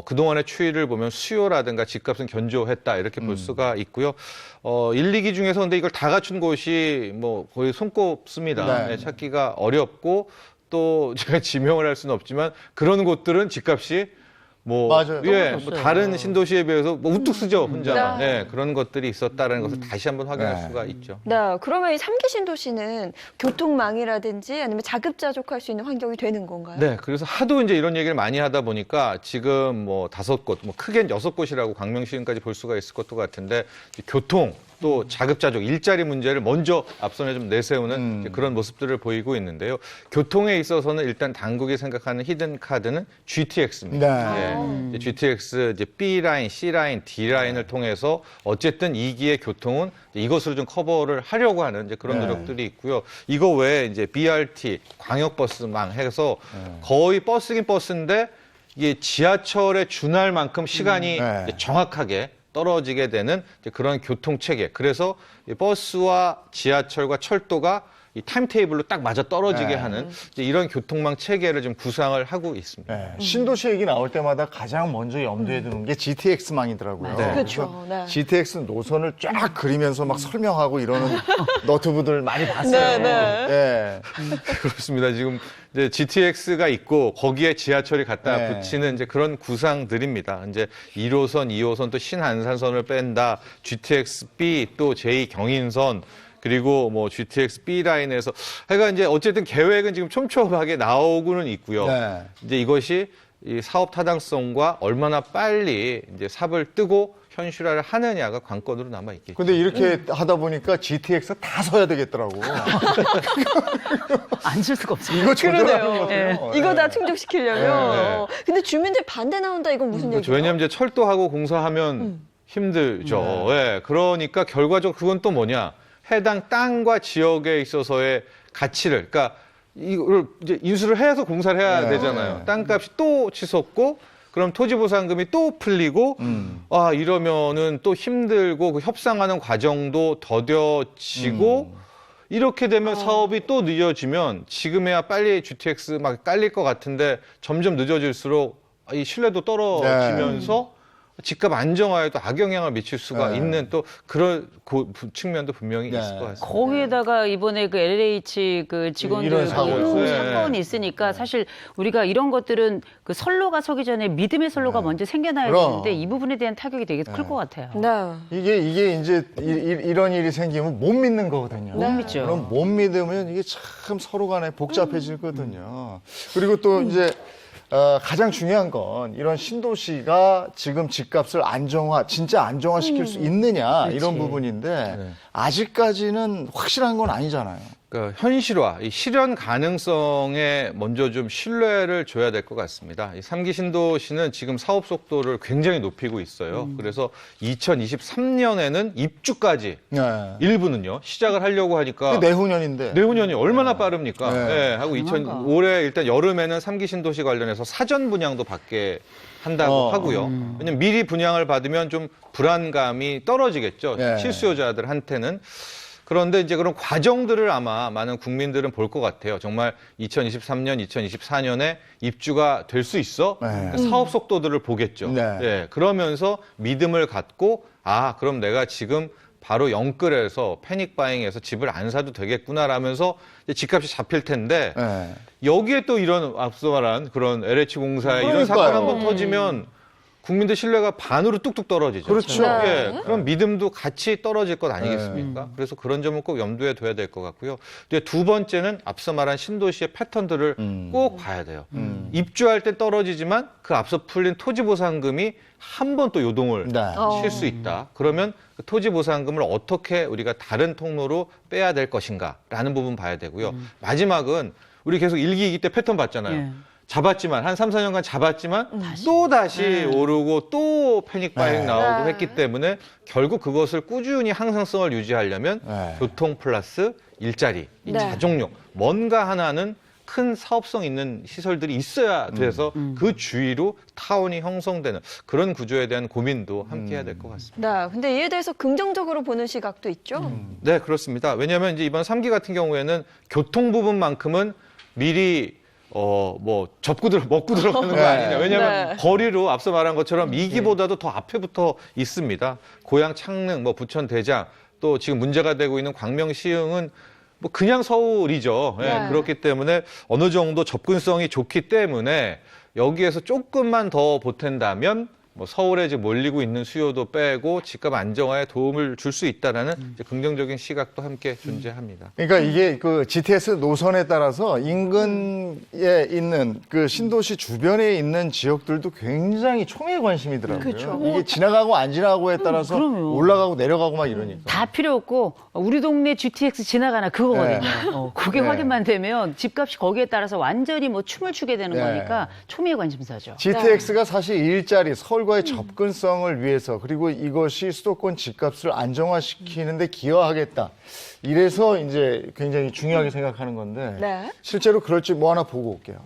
그동안의 추이를 보면 수요라든가 집값은 견조했다 이렇게 볼 수가 있고요. 1, 2기 중에서 근데 이걸 다 갖춘 곳이 뭐 거의 손꼽습니다. 네. 네, 찾기가 어렵고 또 제가 지명을 할 수는 없지만 그런 곳들은 집값이 뭐, 맞아요. 예, 너무 뭐 다른 신도시에 비해서 뭐 우뚝 쓰죠, 혼자. 네. 네, 그런 것들이 있었다는 것을 다시 한번 확인할 네. 수가 있죠. 네, 그러면 이 3기 신도시는 교통망이라든지 아니면 자급자족할 수 있는 환경이 되는 건가요? 네, 그래서 하도 이제 이런 얘기를 많이 하다 보니까 지금 뭐 5곳, 뭐 크게는 6곳이라고 광명시까지 볼 수가 있을 것도 같은데 교통 또 자급자족 일자리 문제를 먼저 앞선에 좀 내세우는 이제 그런 모습들을 보이고 있는데요. 교통에 있어서는 일단 당국이 생각하는 히든 카드는 GTX입니다. 네. 이제 GTX 이제 B 라인, C 라인, D 라인을 통해서 어쨌든 2기의 교통은 이것으로 좀 커버를 하려고 하는 이제 그런 네. 노력들이 있고요. 이거 외에 이제 BRT, 광역버스망 해서 거의 버스긴 버스인데 이게 지하철에 준할 만큼 시간이 네. 이제 정확하게 떨어지게 되는 이제 그런 교통 체계. 그래서 이 버스와 지하철과 철도가 이 타임테이블로 딱 맞아 떨어지게 네. 하는 이제 이런 교통망 체계를 좀 구상을 하고 있습니다. 네. 신도시 얘기 나올 때마다 가장 먼저 염두에 두는 게 GTX망이더라고요. 네. 그렇죠. 네. GTX 노선을 쫙 그리면서 막 설명하고 이러는 너튜브들 많이 봤어요. 네, 네. 네. 그렇습니다. 지금 이제 GTX가 있고 거기에 지하철이 갖다 네. 붙이는 이제 그런 구상들입니다. 이제 1호선, 2호선 또 신안산선을 뺀다. GTX-B 또 제2경인선 그리고 뭐 GTX B 라인에서 하여간 이제 어쨌든 계획은 지금 촘촘하게 나오고는 있고요. 네. 이제 이것이 이 사업 타당성과 얼마나 빨리 이제 삽을 뜨고 현실화를 하느냐가 관건으로 남아 있겠죠. 근데 이렇게 하다 보니까 GTX 다 서야 되겠더라고. 앉을 수가 없어요. 이거 조절하는 그러네요. 거죠. 이거 다 충족시키려면. 네. 근데 주민들 반대 나온다 이건 무슨 얘기예요? 왜냐하면 이제 철도하고 공사하면 힘들죠. 예, 그러니까 결과적으로 그건 또 뭐냐. 해당 땅과 지역에 있어서의 가치를, 그러니까 이걸 이제 인수를 해서 공사를 해야 네. 되잖아요. 땅값이 또 치솟고, 그럼 토지보상금이 또 풀리고, 아, 이러면은 또 힘들고, 그 협상하는 과정도 더뎌지고, 이렇게 되면 사업이 또 늦어지면 지금에야 빨리 GTX 막 깔릴 것 같은데 점점 늦어질수록 이 신뢰도 떨어지면서 집값 안정화에도 악영향을 미칠 수가 네. 있는 또 그런 측면도 분명히 네. 있을 것 같습니다. 거기에다가 이번에 그 LH 그 직원들 이런 사고 있어요. 사건이 있으니까 사실 우리가 이런 것들은 그 선로가 서기 전에 믿음의 선로가 먼저 생겨나야 그럼. 되는데 이 부분에 대한 타격이 되게 클 것 같아요. 네. 이게 이제 이런 일이 생기면 못 믿는 거거든요. 못 믿죠. 그럼 못 믿으면 이게 참 서로 간에 복잡해지거든요. 그리고 또 이제 가장 중요한 건 이런 신도시가 지금 집값을 진짜 안정화시킬 수 있느냐 이런 부분인데 아직까지는 확실한 건 아니잖아요. 그러니까 현실화, 이 실현 가능성에 먼저 좀 신뢰를 줘야 될 것 같습니다. 이 3기 신도시는 지금 사업 속도를 굉장히 높이고 있어요. 그래서 2023년에는 입주까지 네. 일부는요 시작을 하려고 하니까 내후년인데. 내후년이 얼마나 빠릅니까? 네. 네, 하고 올해 일단 여름에는 3기 신도시 관련해서 사전 분양도 받게 한다고 하고요. 왜냐면 미리 분양을 받으면 좀 불안감이 떨어지겠죠. 네. 실수요자들한테는. 그런데 이제 그런 과정들을 아마 많은 국민들은 볼 것 같아요. 정말 2023년, 2024년에 입주가 될 수 있어? 네. 사업 속도들을 보겠죠. 네. 예, 그러면서 믿음을 갖고 그럼 내가 지금 바로 영끌해서 패닉 바잉해서 집을 안 사도 되겠구나라면서 이제 집값이 잡힐 텐데 네. 여기에 또 이런 앞서 말한 그런 LH 공사의 이런 그러니까요. 사건 한번 터지면 국민들 신뢰가 반으로 뚝뚝 떨어지죠. 그렇죠. 예, 그럼 믿음도 같이 떨어질 것 아니겠습니까? 그래서 그런 점은 꼭 염두에 둬야 될 것 같고요. 근데 두 번째는 앞서 말한 신도시의 패턴들을 꼭 봐야 돼요. 입주할 때 떨어지지만 그 앞서 풀린 토지보상금이 한 번 또 요동을 네. 칠 수 있다. 그러면 그 토지보상금을 어떻게 우리가 다른 통로로 빼야 될 것인가라는 부분 봐야 되고요. 마지막은 우리 계속 1기, 2기 때 패턴 봤잖아요. 예. 잡았지만 한 3, 4년간 잡았지만 또 다시 오르고 또 패닉 바이잉 네. 나오고 네. 했기 때문에 결국 그것을 꾸준히 항상성을 유지하려면 네. 교통 플러스 일자리, 이 네. 자족력, 뭔가 하나는 큰 사업성 있는 시설들이 있어야 돼서 그 주위로 타운이 형성되는 그런 구조에 대한 고민도 함께 해야 될 것 같습니다. 네, 근데 이에 대해서 긍정적으로 보는 시각도 있죠. 네, 그렇습니다. 왜냐하면 이제 이번 3기 같은 경우에는 교통 부분만큼은 미리 먹고 들어가는 거 네. 아니냐. 왜냐하면 네. 거리로 앞서 말한 것처럼 2기보다도 더 앞에 붙어 있습니다. 고양, 창릉, 부천, 대장, 또 지금 문제가 되고 있는 광명, 시흥은 그냥 서울이죠. 예, 네. 그렇기 때문에 어느 정도 접근성이 좋기 때문에 여기에서 조금만 더 보탠다면 서울에 이제 몰리고 있는 수요도 빼고 집값 안정화에 도움을 줄 수 있다라는 이제 긍정적인 시각도 함께 존재합니다. 그러니까 이게 그 GTX 노선에 따라서 인근에 있는 그 신도시 주변에 있는 지역들도 굉장히 총에 관심이더라고요. 그렇죠. 이게 지나가고 안 지나가고에 따라서 그럼요. 올라가고 내려가고 막 이러니까. 다 필요 없고 우리 동네 GTX 지나가나 그거거든요. 그게 네. 확인만 되면 집값이 거기에 따라서 완전히 춤을 추게 되는 네. 거니까 초미의 관심사죠. GTX가 사실 일자리, 서울과의 접근성을 위해서 그리고 이것이 수도권 집값을 안정화시키는데 기여하겠다. 이래서 이제 굉장히 중요하게 생각하는 건데 네. 실제로 그럴지 뭐 하나 보고 올게요.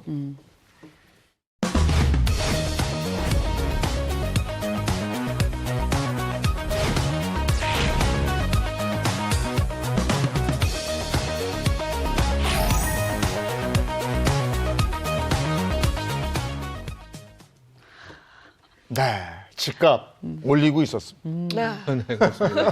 네, 집값 올리고 있었습니다. 네. 네, 그렇습니다.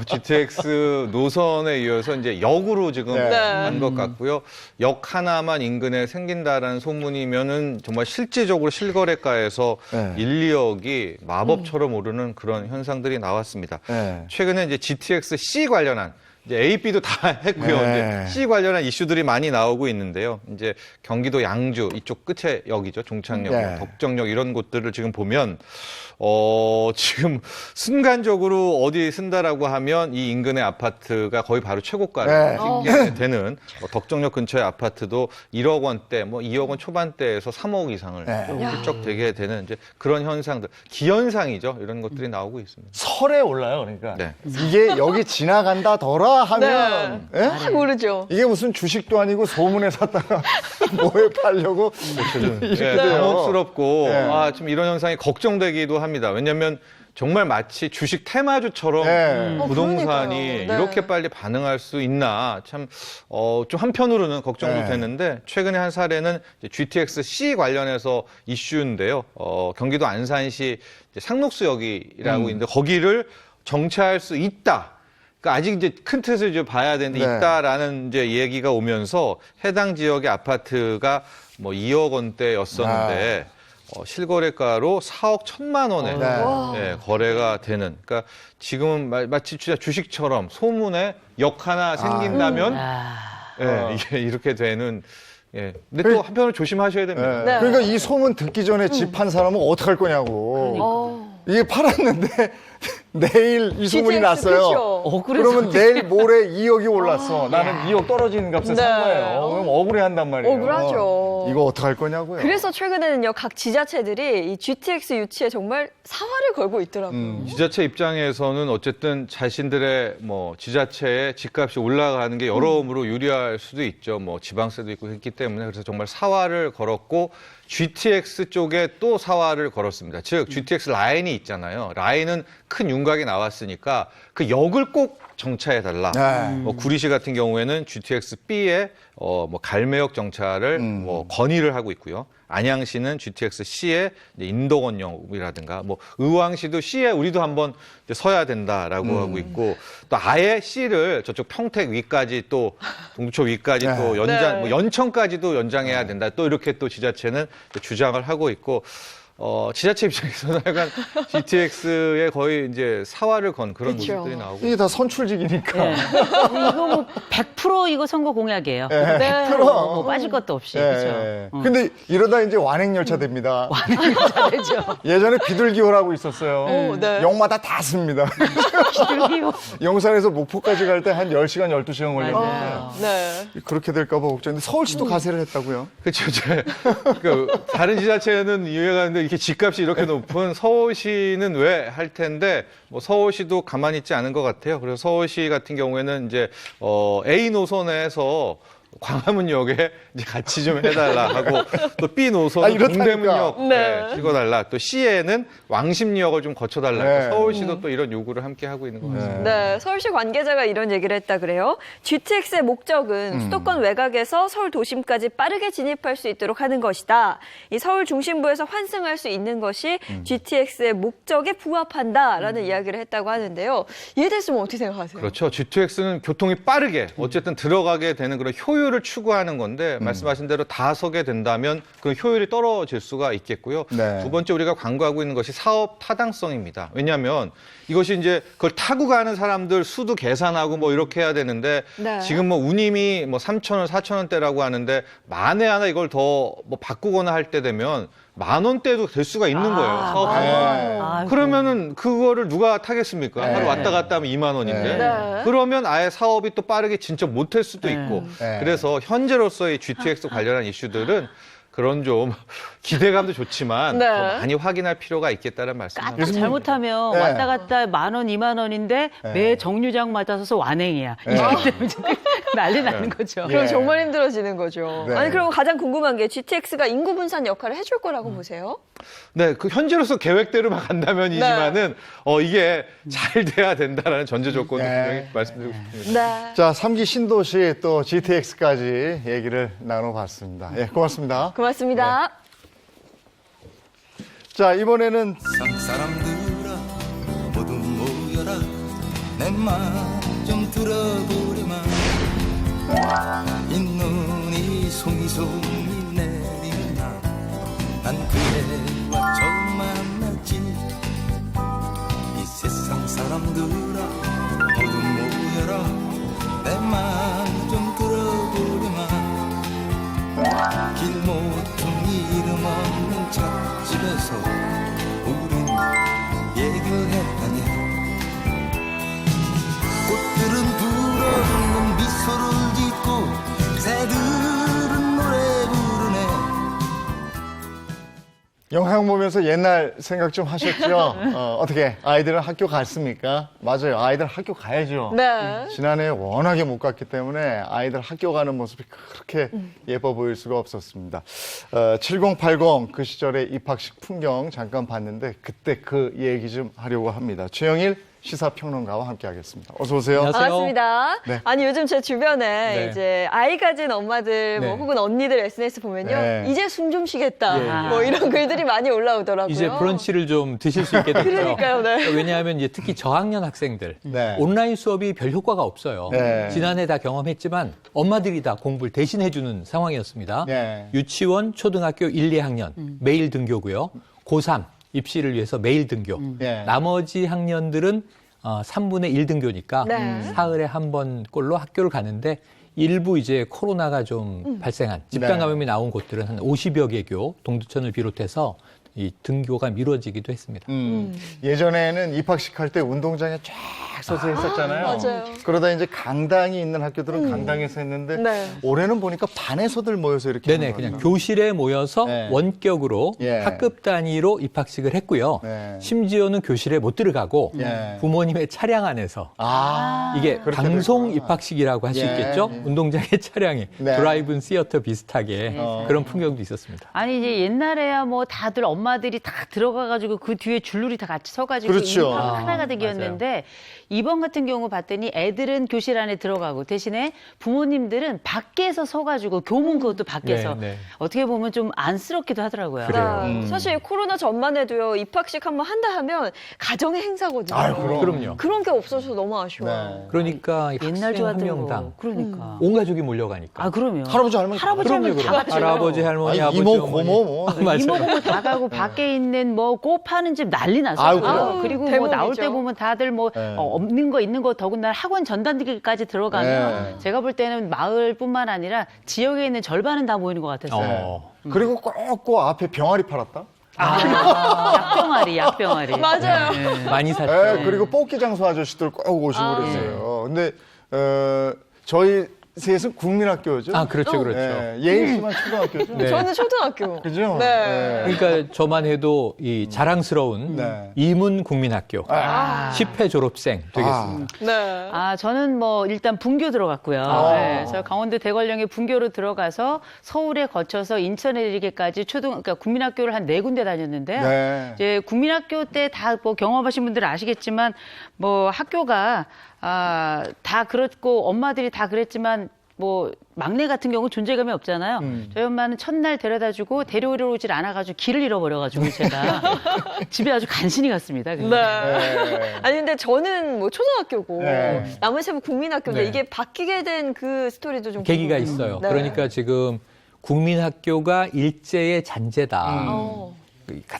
GTX 노선에 이어서 이제 역으로 지금 네. 간 것 같고요. 역 하나만 인근에 생긴다라는 소문이면은 정말 실질적으로 실거래가에서 네. 1, 2억이 마법처럼 오르는 그런 현상들이 나왔습니다. 네. 최근에 이제 GTX C 관련한 이제 A, B도 다 했고요. 네. 이제 C 관련한 이슈들이 많이 나오고 있는데요. 이제 경기도 양주 이쪽 끝에 역이죠. 종착역, 네. 덕정역 이런 곳들을 지금 보면 지금 순간적으로 어디 쓴다라고 하면 이 인근의 아파트가 거의 바로 최고가를 네. 찍게 되는 덕정역 근처의 아파트도 1억 원대, 2억 원 초반대에서 3억 이상을 네. 훌쩍 되게 되는 이제 그런 현상들, 기현상이죠. 이런 것들이 나오고 있습니다. 설에 올라요, 그러니까. 네. 이게 여기 지나간다더라 하면 예? 확 오르죠. 이게 무슨 주식도 아니고 소문에 샀다가 뭐에 팔려고 이렇게 네, 돼요. 당혹스럽고 네. 좀 이런 현상이 걱정되기도 합니다. 왜냐하면 정말 마치 주식 테마주처럼 네. 부동산이 그러니까요. 네. 이렇게 빨리 반응할 수 있나 좀 한편으로는 걱정도 네. 되는데 최근에 한 사례는 이제 GTX C 관련해서 이슈인데요. 경기도 안산시 이제 상록수역이라고 있는데 거기를 정차할 수 있다. 그러니까 아직 이제 큰 틀에서 이제 봐야 되는데 네. 있다라는 이제 얘기가 오면서 해당 지역의 아파트가 2억 원대였었는데 실거래가로 4억 1천만 원에 네. 거래가 되는. 그러니까 지금은 마치 진짜 주식처럼 소문에 역 하나 생긴다면 이게 이렇게 되는. 근데 또 한편으로 조심하셔야 됩니다. 네. 네. 그러니까 이 소문 듣기 전에 집 판 사람은 어떡할 거냐고. 이게 팔았는데 내일 이 소문이 GTX, 났어요. 그쵸? 억울해서 그러면 내일 모레 2억이 올랐어. 나는 2억 떨어지는 값에 네. 산 거예요. 그럼 억울해한단 말이에요. 억울하죠. 이거 어떡할 거냐고요. 그래서 최근에는요, 각 지자체들이 이 GTX 유치에 정말 사활을 걸고 있더라고요. 지자체 입장에서는 어쨌든 자신들의 지자체의 집값이 올라가는 게 여러모로 유리할 수도 있죠. 지방세도 있고 했기 때문에 그래서 정말 사활을 걸었고 GTX 쪽에 또 사활을 걸었습니다. 즉 GTX 라인이 있잖아요. 라인은 큰 윤곽이 나왔으니까 그 역을 꼭 정차해달라. 네. 구리시 같은 경우에는 GTX B에 갈매역 정차를 건의를 하고 있고요. 안양시는 GTX C에 인도건역이라든가 의왕시도 C에 우리도 한번 이제 서야 된다라고 하고 있고 또 아예 C를 저쪽 평택 위까지 또 동두천 위까지 네. 또 연장 네. 연천까지도 연장해야 된다. 또 이렇게 또 지자체는 주장을 하고 있고 지자체 입장에서는 약간 GTX에 거의 이제 사활을 건 그런 그쵸. 모습들이 나오고. 이게 다 선출직이니까. 네. 이거 뭐 100% 이거 선거 공약이에요. 네. 뭐 빠질 것도 없이. 예, 그렇죠. 예. 근데 이러다 이제 완행열차 됩니다. 잘되죠. 예전에 비둘기호라고 있었어요. 오, 네. 역마다 다 씁니다. 비둘기호. 용산에서 목포까지 갈 때 한 10시간, 12시간 걸렸는데 맞아요. 네. 그렇게 될까 봐 걱정인데 서울시도 가세를 했다고요? 그렇죠. 다른 지자체는 이해가 가는데 이렇게 집값이 이렇게 높은 서울시는 왜 할 텐데 뭐 서울시도 가만히 있지 않은 것 같아요. 그래서 서울시 같은 경우에는 이제 A 노선에서 광화문역에 이제 같이 좀 해달라 하고 또 B 노선은 이렇다니까. 동대문역 네. 찍어달라. 또 C에는 왕십리역을 좀 거쳐달라. 네. 서울시도 또 이런 요구를 함께 하고 있는 것 같습니다. 네, 서울시 관계자가 이런 얘기를 했다 그래요. GTX의 목적은 수도권 외곽에서 서울 도심까지 빠르게 진입할 수 있도록 하는 것이다. 이 서울 중심부에서 환승할 수 있는 것이 GTX의 목적에 부합한다라는 이야기를 했다고 하는데요. 이해됐으면 어떻게 생각하세요? 그렇죠. GTX는 교통이 빠르게 어쨌든 들어가게 되는 그런 효율을 추구하는 건데 말씀하신 대로 다 서게 된다면 그 효율이 떨어질 수가 있겠고요. 네. 두 번째 우리가 광고하고 있는 것이 사업 타당성입니다. 왜냐하면 이것이 이제 그걸 타고 가는 사람들 수도 계산하고 뭐 이렇게 해야 되는데 네. 지금 뭐 운임이 뭐 3,000원, 4,000원대라고 하는데 만에 하나 이걸 더 뭐 바꾸거나 할 때 되면 10,000원대도 될 수가 있는 거예요. 사업 네. 아이고. 그러면은 그거를 누가 타겠습니까? 네. 하루 왔다 갔다 하면 2만 원인데. 네. 그러면 아예 사업이 또 빠르게 진짜 못할 수도 있고. 네. 그래서 현재로서의 GTX 관련한 이슈들은 그런 좀 기대감도 좋지만 네. 더 많이 확인할 필요가 있겠다는 말씀입니다. 까딱 잘못하면 네. 왔다 갔다 10,000원, 20,000원인데 네. 매 정류장마다 서서 완행이야. 네. 이렇게 되면 진짜 난리 나는 거죠. 그럼 예. 정말 힘들어지는 거죠. 네. 아니, 그럼 가장 궁금한 게 GTX가 인구 분산 역할을 해줄 거라고 보세요? 네, 그 현재로서 계획대로만 간다면이지만은 이게 잘 돼야 된다라는 전제 조건도 네. 분명히 말씀드리고 싶습니다. 네. 자, 3기 신도시 또 GTX까지 얘기를 나눠봤습니다. 예, 고맙습니다. 고맙습니다. 자, 이번에는 세상 사람들아 모두 모여라 내 말 좀 들어보렴아 이 눈이 송이송이 내리는 난 그대와 처음 만났지 이 세상 사람들아 모두 모여라 내 말 좀 들어보렴아 길 모퉁이 이름 없는 찻집에서 우린 얘기를 했다네 꽃들은 불어있는 미소를 짓고 새들은 노래 부르네 영상 보면서 옛날 생각 좀 하셨죠? 어떻게 아이들은 학교 갔습니까? 맞아요. 아이들 학교 가야죠. 네. 지난해 워낙에 못 갔기 때문에 아이들 학교 가는 모습이 그렇게 예뻐 보일 수가 없었습니다. 7080 그 시절의 입학식 풍경 잠깐 봤는데 그때 그 얘기 좀 하려고 합니다. 최영일 시사평론가와 함께하겠습니다. 어서 오세요. 안녕하세요. 반갑습니다. 네. 아니, 요즘 제 주변에 네. 이제 아이 가진 엄마들 뭐 네. 혹은 언니들 SNS 보면요. 네. 이제 숨 좀 쉬겠다. 예. 뭐 이런 글들이 많이 올라오더라고요. 이제 브런치를 좀 드실 수 있게 됐죠. 그러니까요, 네. 왜냐하면 이제 특히 저학년 학생들 네. 온라인 수업이 별 효과가 없어요. 네. 지난해 다 경험했지만 엄마들이 다 공부를 대신 해주는 상황이었습니다. 네. 유치원, 초등학교 1, 2학년 매일 등교고요. 고3 입시를 위해서 매일 등교. 네. 나머지 학년들은 3분의 1 등교니까 네. 사흘에 한 번꼴로 학교를 가는데 일부 이제 코로나가 좀 발생한 집단 네. 감염이 나온 곳들은 한 50여 개교, 동두천을 비롯해서 이 등교가 미뤄지기도 했습니다. 예전에는 입학식 할 때 운동장에 쫙 서서 했었잖아요. 맞아요. 그러다 이제 강당이 있는 학교들은 강당에서 했는데 네. 올해는 보니까 반에서들 모여서 이렇게 네네, 하는 그냥 거예요. 교실에 모여서 네. 원격으로 예. 학급 단위로 입학식을 했고요. 네. 심지어는 교실에 못 들어가고 예. 부모님의 차량 안에서 그렇게 이게 방송 됐구나. 입학식이라고 할 수 예. 있겠죠. 운동장의 차량에 네. 드라이브인 시어터 비슷하게 그런 풍경도 있었습니다. 아니 이제 옛날에야 뭐 다들 엄마들이 다 들어가가지고 그 뒤에 줄줄이 다 같이 서가지고 그렇죠. 인파가 하나가 되었는데 이번 같은 경우 봤더니 애들은 교실 안에 들어가고 대신에 부모님들은 밖에서 서가지고 교문 그것도 밖에서 네, 네. 어떻게 보면 좀 안쓰럽기도 하더라고요. 그래요. 네. 사실 코로나 전만 해도요, 입학식 한번 한다 하면 가정의 행사거든요. 아유, 그럼. 그런 게 없어서 너무 아쉬워요. 네. 그러니까 옛날 학생 한 좋았던 명당 거. 그러니까. 온 가족이 몰려가니까. 아 그럼요. 할아버지, 할머니. 할아버지 그럼요, 할머니 다 그럼. 같이 할아버지, 할머니, 아버지, 이모, 어머니. 고모, 뭐. 맞아요. 이모고모 다 가고 밖에 있는 뭐 꽃 파는 집 난리 아유, 났어요. 그래요? 그리고 뭐 대목이죠. 나올 때 보면 다들 뭐 네. 없는 거 있는 거 더군다나 학원 전단지까지 들어가면 네. 제가 볼 때는 마을뿐만 아니라 지역에 있는 절반은 다 모이는 것 같았어요. 그리고 꼭 앞에 병아리 팔았다. 약병아리. 맞아요. 많이 샀죠. 네, 그리고 뽑기 장소 아저씨들 꼭 오시고 그랬어요. 근데 저희 셋은 국민학교죠. 아, 그렇죠, 그렇죠. 네, 예일 씨만 초등학교죠. 네. 저는 초등학교. 그죠? 네. 그러니까 저만 해도 이 자랑스러운 네. 이문 국민학교 10회 졸업생 되겠습니다. 네. 아, 저는 뭐 일단 분교 들어갔고요. 네, 저 강원도 대관령에 분교로 들어가서 서울에 거쳐서 인천에 이르기까지 그러니까 국민학교를 한 4군데 다녔는데요. 네. 이제 국민학교 때 다 뭐 경험하신 분들은 아시겠지만 뭐 학교가 다 그렇고 엄마들이 다 그랬지만 뭐 막내 같은 경우 존재감이 없잖아요. 저희 엄마는 첫날 데려다주고 데려오질 않아가지고 길을 잃어버려가지고 제가 집에 아주 간신히 갔습니다. 네. 네. 아니 근데 저는 뭐 초등학교고 네. 남은세부 국민학교인데 네. 이게 바뀌게 된 그 스토리도 좀 계기가 궁금해요. 있어요. 네. 그러니까 지금 국민학교가 일제의 잔재다. 어.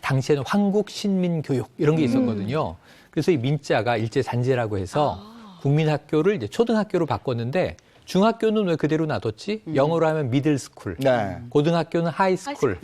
당시에는 황국신민교육 이런 게 있었거든요. 그래서 이 민자가 일제 잔재라고 해서 국민학교를 이제 초등학교로 바꿨는데 중학교는 왜 그대로 놔뒀지? 영어로 하면 미들스쿨, 네. 고등학교는 하이스쿨.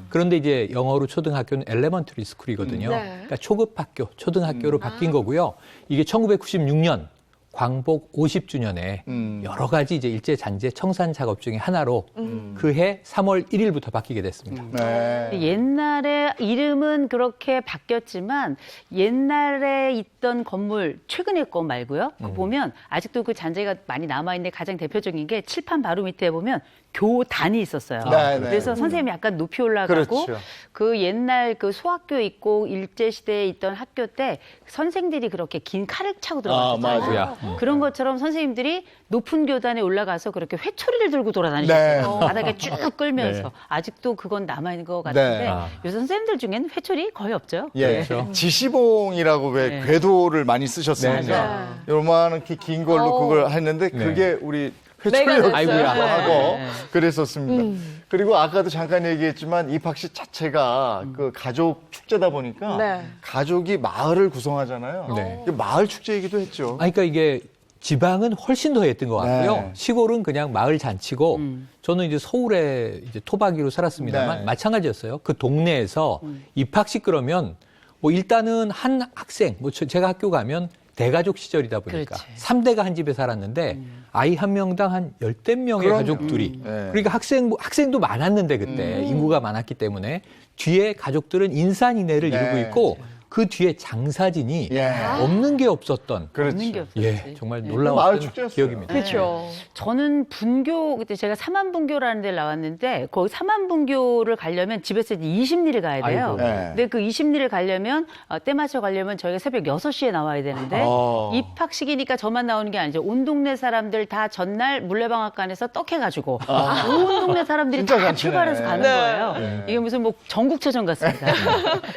그런데 이제 영어로 초등학교는 엘레먼터리 스쿨이거든요. 네. 그러니까 초급 학교, 초등학교로 바뀐 거고요. 이게 1996년 광복 50주년에 여러 가지 이제 일제 잔재 청산 작업 중에 하나로 그해 3월 1일부터 바뀌게 됐습니다. 네. 옛날에 이름은 그렇게 바뀌었지만 옛날에 있던 건물 최근에 거 말고요. 그거 보면 아직도 그 잔재가 많이 남아있는데 가장 대표적인 게 칠판 바로 밑에 보면 교단이 있었어요. 네, 네. 그래서 선생님이 약간 높이 올라가고 그렇죠. 그 옛날 그 소학교 있고 일제시대에 있던 학교 때 선생들이 그렇게 긴 칼을 차고 들어갔잖아요. 맞아요. 그런 것처럼 선생님들이 높은 교단에 올라가서 그렇게 회초리를 들고 돌아다니셨어요. 네. 바닥에 쭉 끌면서 네. 아직도 그건 남아있는 것 같은데 네. 요새 선생님들 중에는 회초리 거의 없죠. 예. 그렇죠. 지시봉이라고 왜 네. 궤도를 많이 쓰셨었는데 네, 요만한 긴 걸로 그걸 했는데 네. 그게 우리 내가 회초리로 됐어요. 하고 네. 그랬었습니다. 그리고 아까도 잠깐 얘기했지만 입학식 자체가 그 가족 축제다 보니까 네. 가족이 마을을 구성하잖아요. 네. 이게 마을 축제이기도 했죠. 아, 그러니까 이게 지방은 훨씬 더 했던 것 같고요. 네. 시골은 그냥 마을 잔치고 저는 이제 서울에 이제 토박이로 살았습니다만 네. 마찬가지였어요. 그 동네에서 입학식 그러면 뭐 일단은 한 학생, 뭐 제가 학교 가면 대가족 시절이다 보니까 그렇지. 3대가 한 집에 살았는데 아이 한 명당 한 10대 명의 그럼요. 가족들이 네. 그러니까 학생도 많았는데 그때 인구가 많았기 때문에 뒤에 가족들은 인산인해를 네. 이루고 있고 그 뒤에 장사진이 예. 없는 게 없었던 없는 게 그렇죠. 없었지. 예, 정말 마을 놀라웠던 축제였어요. 기억입니다. 그렇죠. 저는 분교 그때 제가 삼안분교라는 데를 나왔는데 거기 삼안분교를 가려면 집에서 이제 20리를 가야 돼요. 아이고. 네. 근데 그 20리를 가려면 때 맞춰 가려면 저희가 새벽 6시에 나와야 되는데 입학식이니까 저만 나오는 게 아니죠. 온 동네 사람들 다 전날 물레방앗간에서 떡해가지고 온 동네 사람들이 진짜 다 잔치네. 출발해서 가는 네. 거예요. 이게 무슨 뭐 전국체전 같습니다.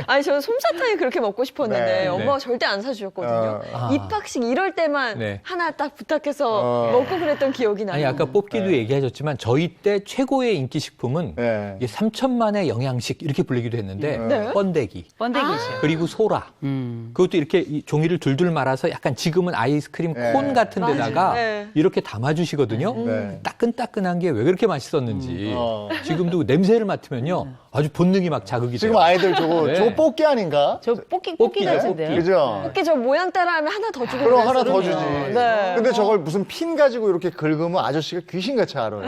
아니 저는 솜사탕이 그렇게 먹고 싶었는데 네. 엄마가 절대 안 사주셨거든요. 입학식 이럴 때만 네. 하나 딱 부탁해서 먹고 그랬던 기억이 나요. 아니 아까 뽑기도 얘기하셨지만 저희 때 최고의 인기 식품은 네. 이게 3천만의 영양식 이렇게 불리기도 했는데 네. 번데기 번데기죠. 그리고 소라 그것도 이렇게 이 종이를 둘둘 말아서 약간 지금은 아이스크림 네. 콘 같은 데다가 맞아요. 네. 이렇게 담아주시거든요. 네. 따끈따끈한 게 왜 그렇게 맛있었는지 지금도 냄새를 맡으면요 아주 본능이 막 자극이 지금 돼요. 아이들 저거 네. 저거 뽑기 아닌가? 저 뽑기 뽑기죠, 같은데요. 그죠? 이렇게 저 모양 따라하면 하나 더 주고 그럼 하나 더 그랬어요. 주지. 네. 근데 저걸 무슨 핀 가지고 이렇게 긁으면 아저씨가 귀신같이 알아요.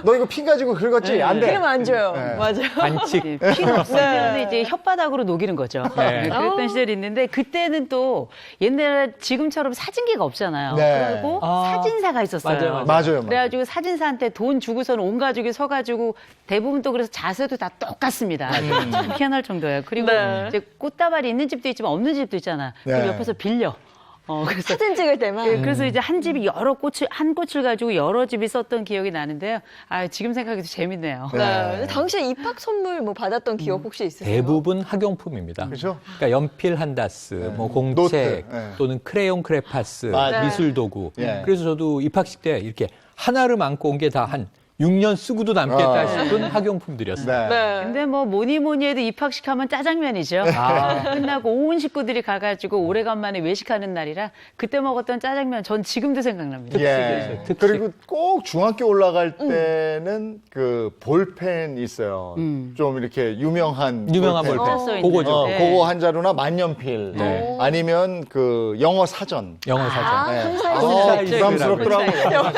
너 이거 핀 가지고 긁었지? 안 돼. 그러면 안 줘요. 네. 맞아요. 반칙. 필요 없을 때는 이제 혓바닥으로 녹이는 거죠. 네. 그랬던 시절이 있는데 그때는 또 옛날에 지금처럼 사진기가 없잖아요. 네. 그리고 아. 사진사가 있었어요. 맞아요. 맞아요. 그래가지고 사진사한테 돈 주고서는 온 가족이 서가지고 대부분 또 그래서 자세도 다 똑같습니다. 참 희한할 정도예요. 그리고 네. 이제 꽃다발이 있는 집도 있지만 없는 집도 있잖아. 그럼 네. 옆에서 빌려. 그래서 사진 찍을 때만. 예, 그래서 이제 한 집이 한 꽃을 가지고 여러 집이 썼던 기억이 나는데요. 지금 생각해도 재밌네요. 네. 당시에 입학 선물 뭐 받았던 기억 혹시 있으세요? 대부분 학용품입니다. 그죠? 그러니까 연필 한 다스, 뭐 공책 노트, 네. 또는 크레용 크레파스, 맞아요. 미술 도구. 네. 그래서 저도 입학식 때 이렇게 하나를 안고 온 게 다 한 6년 쓰고도 남겠다 싶은 학용품들이었어요. 네. 근데 뭐 뭐니 해도 입학식 하면 짜장면이죠. 끝나고 온 식구들이 가가지고 오래간만에 외식하는 날이라 그때 먹었던 짜장면 전 지금도 생각납니다. 예. 특식. 그리고 꼭 중학교 올라갈 때는 그 볼펜 있어요. 좀 이렇게 유명한 볼펜. 써있는. 그거죠. 네. 그거 한 자루나 만년필. 네. 아니면 그 영어 사전. 영어 사전. 네. 항상 부담스럽더라고요.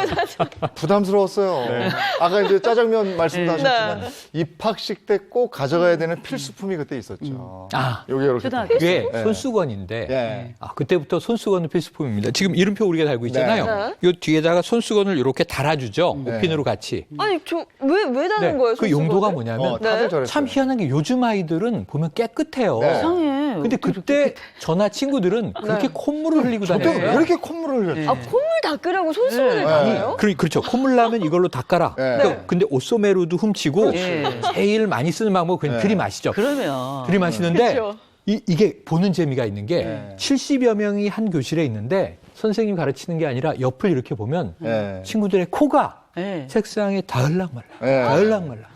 부담스러웠어요. 아까 이제 짜장면 말씀도 하셨지만 입학식 때 꼭 가져가야 되는 필수품이 그때 있었죠. 요게 이렇게. 초등학교 그게 네. 손수건인데 네. 그때부터 손수건은 필수품입니다. 지금 이름표 우리가 달고 있잖아요. 이 뒤에다가 손수건을 이렇게 달아주죠. 네. 옷핀으로 같이. 아니, 왜 다는 거예요? 그 용도가 뭐냐면 다들 저랬어요. 참 희한한 게 요즘 아이들은 보면 깨끗해요. 네. 이상해. 근데 그때 저나 친구들은 그렇게 콧물을 흘리고 그때 다녔어요. 왜 이렇게 콧물을 흘렸어요? 콧물 닦으라고 손수건을 닦아요? 그렇죠. 콧물 나면 이걸로 닦아라. 네. 그러니까 근데 옷소매로도 훔치고 네. 제일 많이 쓰는 방법은 그냥 네. 들이마시죠. 그러면 들이마시는데 그렇죠. 이게 보는 재미가 있는 게 네. 70여 명이 한 교실에 있는데 선생님이 가르치는 게 아니라 옆을 이렇게 보면 네. 친구들의 코가 네. 책상에 닿을락말락, 네. 닿을락말락.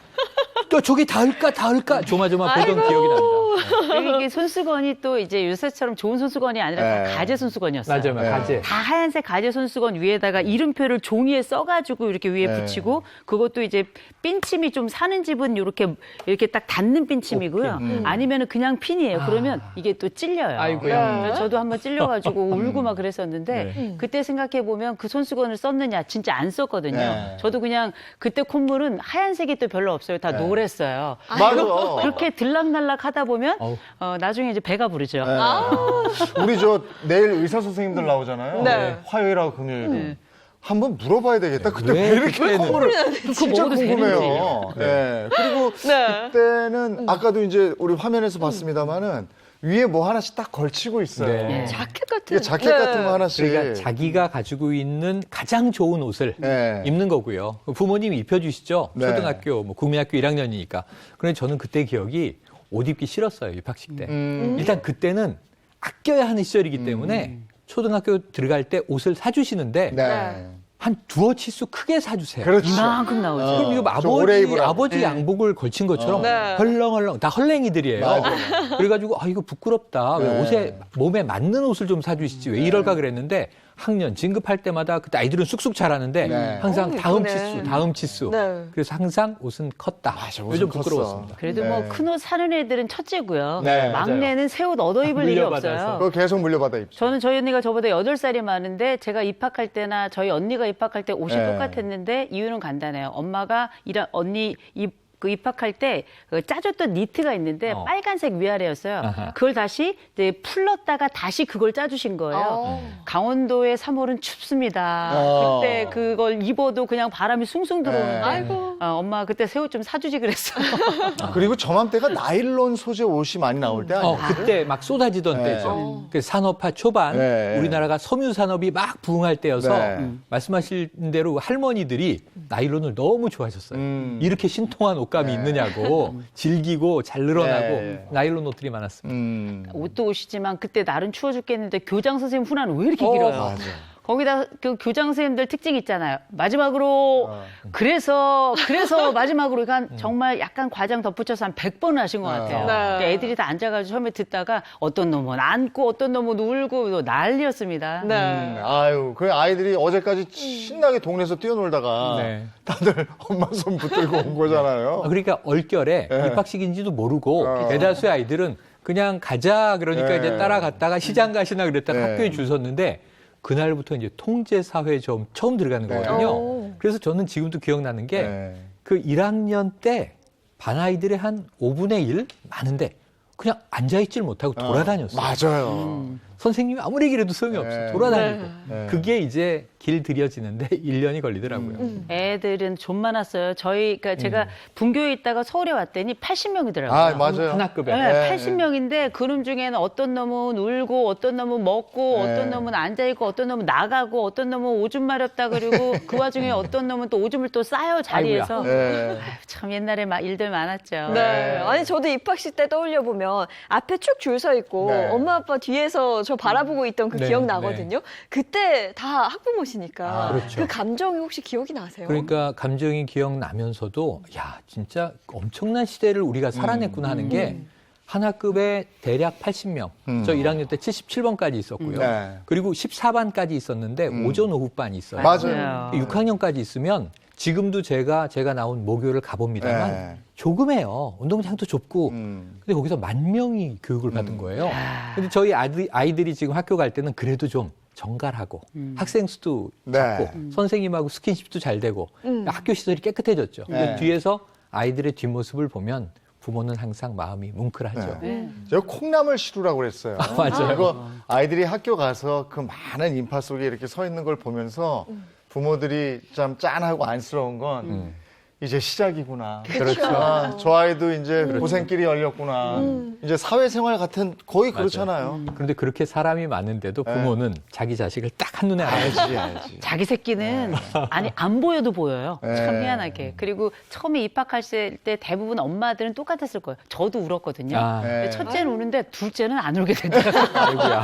또 저게 닿을까 조마조마 보던 기억이 납니다. 이게 손수건이 또 이제 요새처럼 좋은 손수건이 아니라 네. 다 가재 손수건이었어요. 맞아요, 가재. 다 하얀색 가재 손수건 위에다가 이름표를 종이에 써가지고 이렇게 위에 네. 붙이고 그것도 이제 핀침이 좀 사는 집은 이렇게 딱 닿는 핀침이고요. 아니면은 그냥 핀이에요. 그러면 이게 또 찔려요. 아이고야. 그래서 저도 한번 찔려가지고 울고 막 그랬었는데 그때 생각해 보면 그 손수건을 썼느냐 진짜 안 썼거든요. 네. 저도 그냥 그때 콧물은 하얀색이 또 별로 없어요. 다 노랬어요. 맞아. 그렇게 들락날락 하다 보면 어우. 나중에 이제 배가 부르죠. 우리 저 내일 의사 선생님들 나오잖아요. 네. 화요일하고 금요일. 한번 물어봐야 되겠다. 그때 왜 왜 이렇게 그때는? 콧물을 진짜 먹어도 궁금해요. 네. 그리고 네. 그때는 아까도 이제 우리 화면에서 봤습니다만은 위에 뭐 하나씩 딱 걸치고 있어요. 네. 자켓 같은. 이게 자켓 같은 거 하나씩. 그러니까 자기가 가지고 있는 가장 좋은 옷을 네. 입는 거고요. 부모님이 입혀주시죠. 네. 초등학교, 국민학교 1학년이니까. 그런데 저는 그때 기억이 옷 입기 싫었어요. 입학식 때. 일단 그때는 아껴야 하는 시절이기 때문에 초등학교 들어갈 때 옷을 사주시는데 네. 한 두어 치수 크게 사주세요. 그렇죠. 이만큼 나오죠. 그럼 이거 좀 오래 입으라고. 아버지 양복을 걸친 것처럼 네. 헐렁헐렁 다 헐랭이들이에요. 맞아요. 그래가지고 이거 부끄럽다. 왜 네. 옷에 몸에 맞는 옷을 좀 사주시지 왜 이럴까 그랬는데 학년 진급할 때마다 그때 아이들은 쑥쑥 자라는데 네. 항상 다음 예쁘네. 치수, 다음 치수. 네. 그래서 항상 옷은 컸다. 맞아, 왜 옷은 좀 컸어. 부끄러웠습니다. 그래도 네. 뭐 큰 옷 사는 애들은 첫째고요. 네, 막내는 새 옷 얻어 입을 일이 물려받아서. 없어요. 그거 계속 물려받아 입죠. 저는 저희 언니가 저보다 8살이 많은데 제가 입학할 때나 저희 언니가 입학할 때 옷이 네. 똑같았는데 이유는 간단해요. 엄마가 언니 입학할 때 짜줬던 니트가 있는데 빨간색 위아래였어요. 아하. 그걸 다시 이제 풀렀다가 다시 그걸 짜주신 거예요. 강원도의 3월은 춥습니다. 그때 그걸 입어도 그냥 바람이 숭숭 들어오는데 아이고. 엄마 그때 새 옷 좀 사주지 그랬어요. 그리고 저맘때가 나일론 소재 옷이 많이 나올 때 아니에요? 그때 막 쏟아지던 네. 때죠. 그 산업화 초반 네. 우리나라가 섬유 산업이 막 부흥할 때여서 네. 말씀하신 대로 할머니들이 나일론을 너무 좋아하셨어요. 이렇게 신통한 옷감이 있느냐고 즐기고 잘 늘어나고 네. 나일론 옷들이 많았습니다. 옷도 옷이지만 그때 날은 추워 죽겠는데 교장 선생님 훈화는 왜 이렇게 길어요? 맞아. 거기다 그 교장 선생님들 특징 있잖아요. 마지막으로 그래서 마지막으로 그러니까 정말 약간 과장 덧붙여서 한 100번을 하신 것 같아요. 그러니까 애들이 다 앉아가지고 처음에 듣다가 어떤 놈은 앉고 어떤 놈은 울고 난리였습니다. 네. 아유, 그 아이들이 어제까지 신나게 동네에서 뛰어놀다가 네. 다들 엄마 손 붙들고 온 거잖아요. 그러니까 얼결에 네. 입학식인지도 모르고 대다수의 아이들은 그냥 가자 그러니까 네. 이제 따라갔다가 시장 가시나 그랬다가 네. 학교에 줄 섰는데 그날부터 이제 통제 사회에 처음 들어가는 네. 거거든요. 그래서 저는 지금도 기억나는 게 네. 그 1학년 때 반 아이들의 한 5분의 1 많은데 그냥 앉아있질 못하고 돌아다녔어요. 맞아요. 선생님이 아무리 얘기해도 소용이 없어. 네. 돌아다니고. 네. 그게 이제 길 들여지는데 1년이 걸리더라고요. 애들은 좀 많았어요. 그러니까 제가 분교에 있다가 서울에 왔더니 80명이더라고요. 아, 맞아요. 한 학급에. 네, 80명인데 그놈 중에는 어떤 놈은 울고 어떤 놈은 먹고 네. 어떤 놈은 앉아있고 어떤 놈은 나가고 어떤 놈은 오줌 마렵다 그리고 그 와중에 어떤 놈은 또 오줌을 또 싸요 자리에서. 네. 아유, 참 옛날에 일들 많았죠. 네. 아니 저도 입학식 때 떠올려 보면 앞에 쭉 줄 서 있고 네. 엄마 아빠 뒤에서 저 바라보고 있던 그 네, 기억 나거든요. 그때 다 학부모시니까 아, 그렇죠. 그 감정이 혹시 기억이 나세요? 그러니까 감정이 기억나면서도 야 진짜 엄청난 시대를 우리가 살아냈구나 하는 게 한 학급에 대략 80명. 저 1학년 때 77번까지 있었고요. 네. 그리고 14반까지 있었는데 오전 오후반이 있어요. 맞아요. 6학년까지 있으면 지금도 제가 나온 모교를 가봅니다만 네. 조금해요. 운동장도 좁고. 근데 거기서 10,000명이 교육을 받은 거예요. 근데 저희 아이들이 지금 학교 갈 때는 그래도 좀 정갈하고 학생 수도 네. 작고 선생님하고 스킨십도 잘 되고 학교 시설이 깨끗해졌죠. 네. 근데 뒤에서 아이들의 뒷모습을 보면 부모는 항상 마음이 뭉클하죠. 네. 제가 콩나물 시루라고 그랬어요. 맞아요. 그거 아이들이 학교 가서 그 많은 인파 속에 이렇게 서 있는 걸 보면서 부모들이 좀 짠하고 안쓰러운 건 이제 시작이구나. 그렇죠. 아, 저 아이도 이제 고생길이 열렸구나. 이제 사회생활 같은 거의 그렇잖아요. 그런데 그렇게 사람이 많은데도 부모는 자기 자식을 딱 한눈에 알아야지. 알지. 자기 새끼는 아니 안 보여도 보여요. 네. 참 희한하게. 그리고 처음에 입학했을 때 대부분 엄마들은 똑같았을 거예요. 저도 울었거든요. 아, 네. 근데 첫째는 우는데 둘째는 안 울게 되더라고요. 아이고야.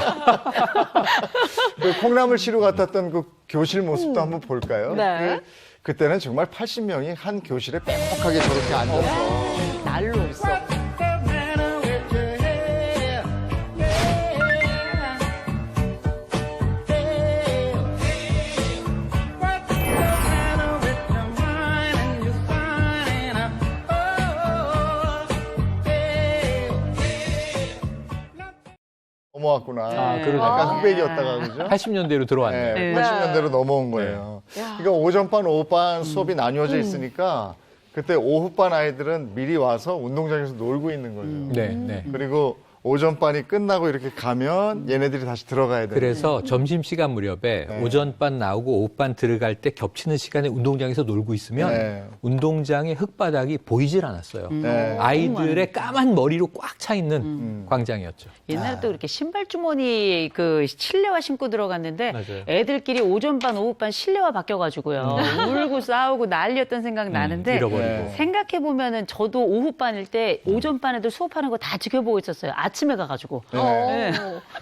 그 콩나물 시루 같았던 그 교실 모습도 한번 볼까요? 네. 그때는 정말 80명이 한 교실에 빽빽하게 저렇게 앉아서 날로. 넘어왔구나. 아, 그러네. 약간 흑백이었다가 그죠? 80년대로 들어왔네요. 네, 네. 80년대로 넘어온 거예요. 그러니까 오전반, 오후반 수업이 나뉘어져 있으니까 그때 오후반 아이들은 미리 와서 운동장에서 놀고 있는 거죠. 네, 네. 그리고 오전반이 끝나고 이렇게 가면 얘네들이 다시 들어가야 돼요. 그래서 점심시간 무렵에 네. 오전반 나오고 오후반 들어갈 때 겹치는 시간에 운동장에서 놀고 있으면 네. 운동장의 흙바닥이 보이질 않았어요. 네. 아이들의 까만 머리로 꽉 차 있는 광장이었죠. 옛날에 또 이렇게 신발 주머니 그 실내화 신고 들어갔는데 맞아요. 애들끼리 오전반 오후반 실내화 바뀌어가지고요. 울고 싸우고 난리였던 생각 나는데 잃어버리고. 생각해 보면은 저도 오후반일 때 오전반 애들 수업하는 거 다 지켜보고 있었어요. 아침에 가가지고. 어.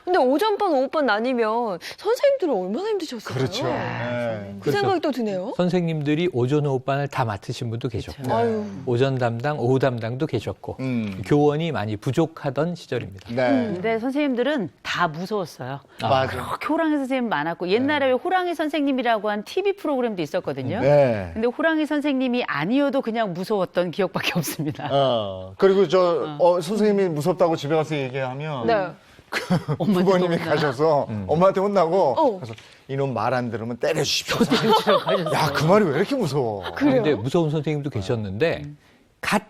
근데 오전반, 오후반 나뉘면 선생님들은 얼마나 힘드셨어요? 그렇죠. 네. 그 생각이 또 드네요. 선생님들이 오전 오후반을 다 맡으신 분도 계셨고 아유. 오전 담당, 오후 담당도 계셨고 교원이 많이 부족하던 시절입니다. 네. 근데 선생님들은 다 무서웠어요. 맞아. 그렇게 호랑이 선생님 많았고 옛날에 왜 호랑이 선생님이라고 한 TV 프로그램도 있었거든요. 네. 근데 호랑이 선생님이 아니어도 그냥 무서웠던 기억밖에 없습니다. 그리고 선생님이 무섭다고 집에 가서 얘기하면 네. 부모님이 가셔서 엄마한테 혼나고 어. 그래서 이놈 말 안 들으면 때려주십시오. 야, 그 말이 왜 이렇게 무서워? 그런데 무서운 선생님도 계셨는데 갓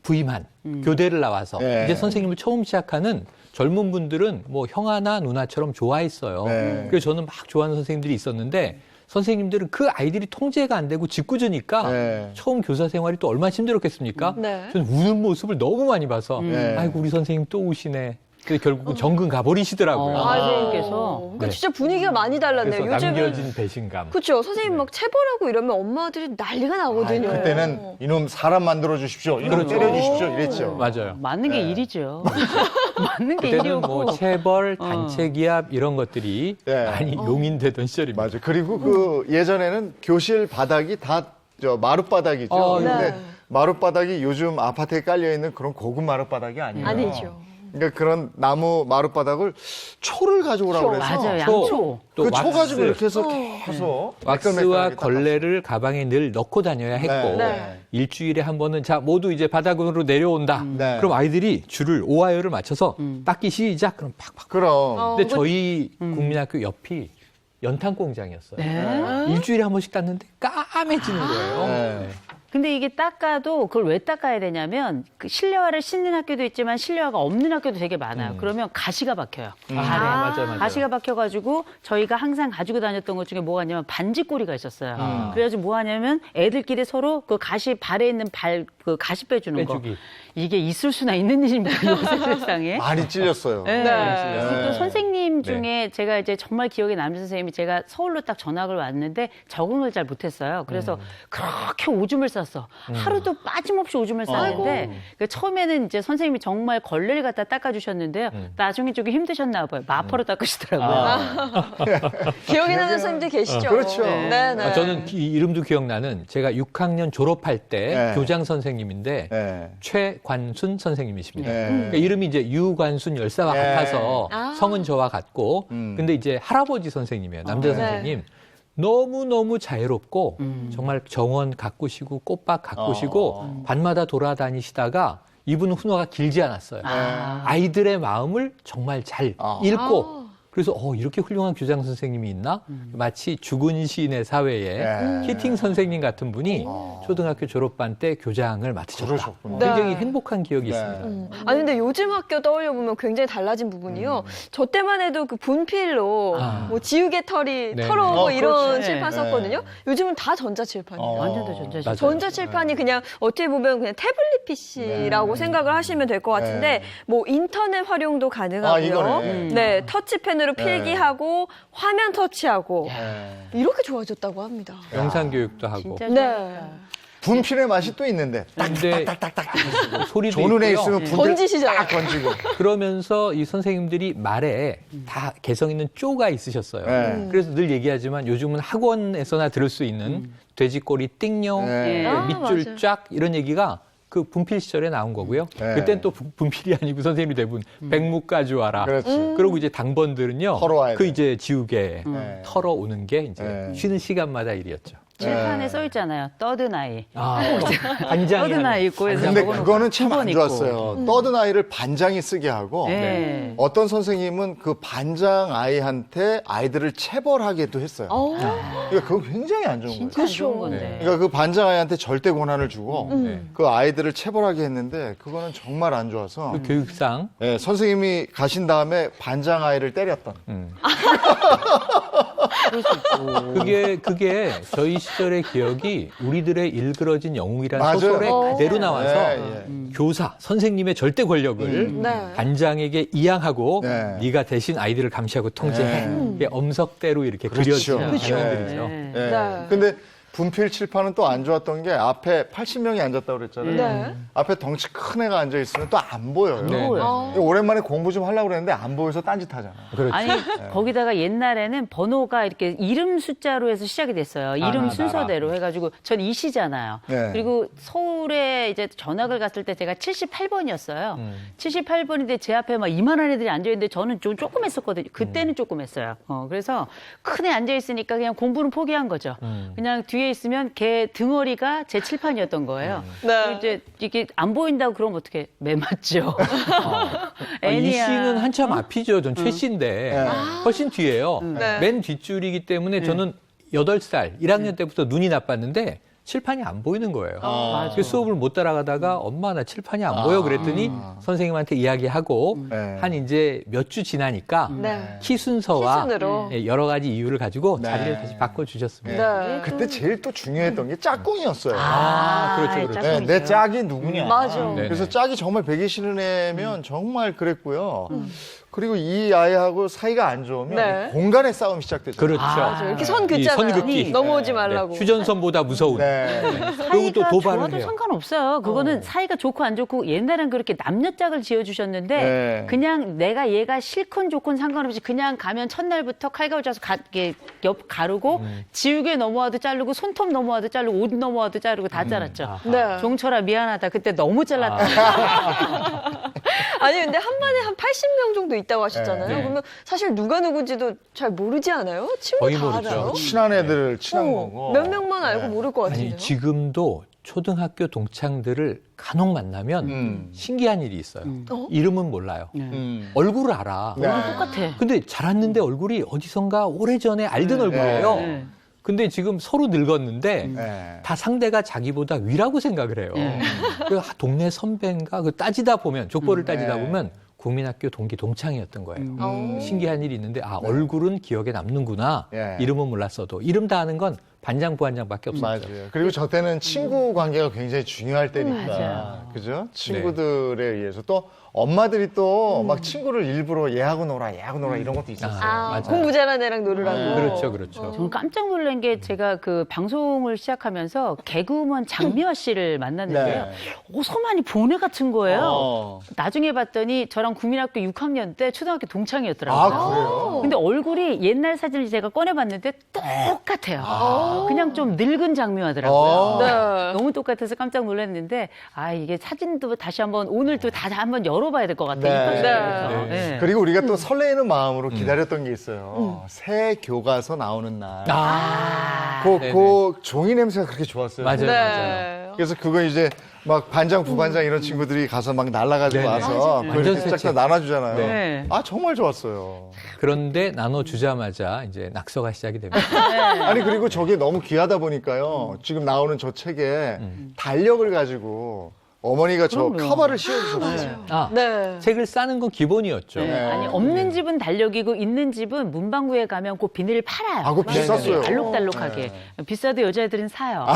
부임한 교대를 나와서 네. 이제 선생님을 처음 시작하는 젊은 분들은 뭐 형아나 누나처럼 좋아했어요. 네. 그래서 저는 막 좋아하는 선생님들이 있었는데 선생님들은 그 아이들이 통제가 안 되고 짓궂으니까 네. 처음 교사 생활이 또 얼마나 힘들었겠습니까? 네. 저는 우는 모습을 너무 많이 봐서 네. 아이고 우리 선생님 또 우시네. 그래서 결국은 정근 가버리시더라고요. 아, 아이고. 선생님께서. 그러니까 네. 진짜 분위기가 많이 달랐네요. 그래서 요즘은 남겨진 배신감. 그렇죠. 선생님 막 체벌하고 이러면 엄마들이 난리가 나거든요. 그때는 이놈 사람 만들어 주십시오. 이놈 때려 주십시오. 이랬죠. 맞아요. 맞는 게 네. 일이죠. 맞는 게 그때는 일이었고. 뭐 체벌, 단체 기합 이런 것들이 네. 많이 용인되던 시절입니다. 맞아. 그리고 그 예전에는 교실 바닥이 다 마룻바닥이죠. 근데 네. 마룻바닥이 요즘 아파트에 깔려 있는 그런 고급 마룻바닥이 아니에요. 아니죠. 그러니까 그런 나무 마룻바닥을 초를 가져오라고 그래서 맞아요. 양초. 또 그 초 왁스, 가지고 이렇게 해서 계속 왁스와 매끌매끌하게 걸레를 가방에 늘 넣고 다녀야 했고 네. 일주일에 한 번은 자 모두 이제 바닥으로 내려온다. 네. 그럼 아이들이 줄을 오하이어를 맞춰서 닦기 시작. 그럼 팍팍. 그럼 근데 저희 국민학교 옆이 연탄 공장이었어요. 네. 일주일에 한 번씩 닦는데 까매지는 거예요. 네. 근데 이게 닦아도 그걸 왜 닦아야 되냐면 그 실내화를 신는 학교도 있지만 실내화가 없는 학교도 되게 많아요. 그러면 가시가 박혀요. 발에. 맞아요. 가시가 박혀가지고 저희가 항상 가지고 다녔던 것 중에 뭐가 있냐면 반지꼬리가 있었어요. 그래가지고 뭐 하냐면 애들끼리 서로 그 가시 발에 있는 그 가시 빼주는 빼주기. 거. 이게 있을 수나 있는 일입니까 요새 세상에? 많이 찔렸어요. 네. 네. 또 선생님 중에 제가 이제 정말 기억에 남는 선생님이 제가 서울로 딱 전학을 왔는데 적응을 잘 못했어요. 그래서 그렇게 오줌을 쌌어. 하루도 빠짐없이 오줌을 쌌는데 그 처음에는 이제 선생님이 정말 걸레를 갖다 닦아주셨는데요. 나중에 조금 힘드셨나 봐요. 마퍼로 닦으시더라고요. 기억에 남는 선생님들 계시죠? 그렇죠. 네, 네. 저는 이름도 기억나는 제가 6학년 졸업할 때 네. 교장 선생님인데 네. 최관순 선생님이십니다. 네. 그러니까 이름이 이제 유관순 열사와 네. 같아서 아. 성은 저와 같고 근데 이제 할아버지 선생님이에요. 남자 선생님. 너무너무 자유롭고 정말 정원 가꾸시고 꽃밭 가꾸시고 밤마다 돌아다니시다가 이분은 훈화가 길지 않았어요. 아이들의 마음을 정말 잘 읽고 그래서 이렇게 훌륭한 교장 선생님이 있나? 마치 죽은 시인의 사회에 네. 히팅 선생님 같은 분이 초등학교 졸업반 때 교장을 맡으셨다. 그러셨구나. 굉장히 네. 행복한 기억이 네. 있습니다. 아니 근데 요즘 학교 떠올려 보면 굉장히 달라진 부분이요. 저 때만 해도 그 분필로 뭐 지우개 털이 네. 털어오고 이런 그렇지. 칠판 네. 썼거든요. 요즘은 다 전자칠판이에요. 완전 다 전자실. 맞아요. 전자칠판이 그냥 어떻게 보면 그냥 태블릿 PC라고 생각을 하시면 될 것 같은데 네. 뭐 인터넷 활용도 가능하고요. 이거네. 네, 터치펜으로 필기하고 화면 터치하고 네. 이렇게 좋아졌다고 합니다. 영상 교육도 하고. 진짜 네. 좋았다. 분필의 맛이 또 있는데 근데 소리도 조는 애 있고요. 있으면 분필 던지시잖아요. 딱 던지고. 그러면서 이 선생님들이 말에 다 개성 있는 쪼가 있으셨어요. 네. 그래서 늘 얘기하지만 요즘은 학원에서나 들을 수 있는 돼지꼬리 띵용, 네. 아, 밑줄 맞아요. 쫙 이런 얘기가 그 분필 시절에 나온 거고요. 네. 그땐 또 분필이 아니고 선생님이 대부분 백묵 가져와라. 그렇지. 그리고 이제 당번들은요. 털어와야 그 돼. 이제 지우개 네. 털어오는 게 이제 네. 쉬는 시간마다 일이었죠. 칠판에 써 있잖아요. 떠든 아이. 반장이 떠든 아이 있고 해서 근데 저거는 그거는 참 두 안 번 있고. 좋았어요. 떠든 아이를 반장이 쓰게 하고 네. 어떤 선생님은 그 반장 아이한테 아이들을 체벌하게도 했어요. 그러니까 그거 굉장히 안 좋은 거예요. 진짜 안 좋은 건데. 그러니까 그 반장 아이한테 절대 권한을 주고 네. 그 아이들을 체벌하게 했는데 그거는 정말 안 좋아서 그 교육상 네, 선생님이 가신 다음에 반장 아이를 때렸던. 그게 저희 시절의 기억이 우리들의 일그러진 영웅이라는 맞아요. 소설에 그대로 나와서 네, 교사, 선생님의 절대 권력을 네. 반장에게 이양하고 네. 네가 대신 아이들을 감시하고 통제해. 네. 이게 엄석대로 이렇게 그렇죠. 그려지는 장면들이죠. 네. 네. 네. 근데 분필 칠판은 또 안 좋았던 게 앞에 80명이 앉았다고 그랬잖아요. 네. 앞에 덩치 큰 애가 앉아 있으면 또 안 보여요. 네. 오랜만에 공부 좀 하려고 그랬는데 안 보여서 딴짓하잖아. 그렇죠. 아니 거기다가 옛날에는 번호가 이렇게 이름 숫자로 해서 시작이 됐어요. 이름 나라. 순서대로 해가지고 전 이시잖아요. 네. 그리고 서울에 이제 전학을 갔을 때 제가 78번이었어요. 78번인데 제 앞에 막 이만한 애들이 앉아 있는데 저는 좀 조금 했었거든요. 그때는 조금 했어요. 그래서 큰 애 앉아 있으니까 그냥 공부는 포기한 거죠. 그냥 뒤에 있으면 걔 등어리가 제 칠판이었던 거예요. 네. 그리고 이제 이게 안 보인다고 그러면 어떻게 매맞죠. 이 애니야. 씨는 한참 앞이죠. 전 최 씨인데 훨씬 뒤에요. 네. 맨 뒷줄이기 때문에 저는 8살, 1학년 때부터 눈이 나빴는데 칠판이 안 보이는 거예요. 그래서 수업을 못 따라가다가 엄마 나 칠판이 안 보여 그랬더니 선생님한테 이야기하고 네. 한 이제 몇 주 지나니까 네. 키 순서와 키순으로. 예, 여러 가지 이유를 가지고 네. 자리를 다시 바꿔주셨습니다. 네. 그때 제일 또 중요했던 게 짝꿍이었어요. 그렇죠, 그렇죠. 네, 내 짝이 누구냐. 맞아. 네. 그래서 짝이 정말 배기 싫은 애면 정말 그랬고요. 그리고 이 아이하고 사이가 안 좋으면 네. 공간의 싸움이 시작되죠. 그렇죠. 이렇게 선 이 긋잖아요. 선긋기. 넘어오지 네, 말라고. 휴전선보다 무서운. 네. 그리고 또 사이가 도발을 좋아도 해요. 상관없어요. 그거는 사이가 좋고 안 좋고 옛날엔 그렇게 남녀짝을 지어주셨는데 네. 그냥 내가 얘가 싫건 좋건 상관없이 그냥 가면 첫날부터 칼가루 짜서 이렇게 옆 가르고 지우개 넘어와도 자르고 손톱 넘어와도 자르고 옷 넘어와도 자르고 다 잘랐죠. 네. 종철아 미안하다. 그때 너무 잘랐다. 아니 근데 한 반에 한 80명 정도 있다고 하셨잖아요. 네. 그러면 사실 누가 누군지도 잘 모르지 않아요? 친구 거의 다 모르죠. 알아요? 친한 애들 친한 거고. 몇 명만 알고 모를 것 같은데요. 아니 지금도 초등학교 동창들을 간혹 만나면 신기한 일이 있어요. 이름은 몰라요. 얼굴을 알아. 네. 똑같아. 근데 자랐는데 얼굴이 어디선가 오래전에 알던 얼굴이에요. 네. 근데 지금 서로 늙었는데 네. 다 상대가 자기보다 위라고 생각을 해요. 그 동네 선배인가 그 따지다 보면 족보를 따지다 네. 보면 국민학교 동기 동창이었던 거예요. 오. 신기한 일이 있는데 얼굴은 기억에 남는구나. 예. 이름은 몰랐어도 이름 다 아는 건 반장 부반장밖에 없었죠. 맞아요. 그리고 저 때는 친구 관계가 굉장히 중요할 때니까. 맞아요. 그죠? 친구들에 의해서 또 엄마들이 또 막 친구를 일부러 얘하고 놀아 이런 것도 있었어요. 아, 맞아요. 공부 잘하는 애랑 놀으라고. 네. 그렇죠, 그렇죠. 저는 깜짝 놀란 게 제가 그 방송을 시작하면서 개그우먼 장미화 씨를 만났는데요. 어서만이 보네 같은 거예요. 어. 나중에 봤더니 저랑 국민학교 6학년 때 초등학교 동창이었더라고요. 아, 그래요? 근데 얼굴이 옛날 사진을 제가 꺼내봤는데 똑같아요. 그냥 좀 늙은 장미화더라고요. 네. 너무 똑같아서 깜짝 놀랐는데 이게 사진도 다시 한번 오늘 또 다시 한번 열어봐야 될 것 같아요. 네. 네. 네. 그리고 우리가 또 설레이는 마음으로 기다렸던 게 있어요. 새 교과서 나오는 날. 네네. 그 종이 냄새가 그렇게 좋았어요. 맞아요, 네. 맞아요. 그래서 그거 이제 막 반장, 부반장 이런 친구들이 가서 막 날라가지고 네네. 와서 그걸 완전 이렇게 쫙 세체. 다 나눠주잖아요. 네. 아, 정말 좋았어요. 그런데 나눠주자마자 이제 낙서가 시작이 됩니다. 아니, 그리고 저게 너무 귀하다 보니까요. 지금 나오는 저 책에 달력을 가지고 어머니가 저 그럼요. 카바를 씌워주셨어요. 네. 책을 싸는 건 기본이었죠. 네. 아니 없는 집은 달력이고 있는 집은 문방구에 가면 그 비닐을 팔아요. 아, 그거 비쌌어요. 알록달록하게. 비싸도 여자애들은 사요.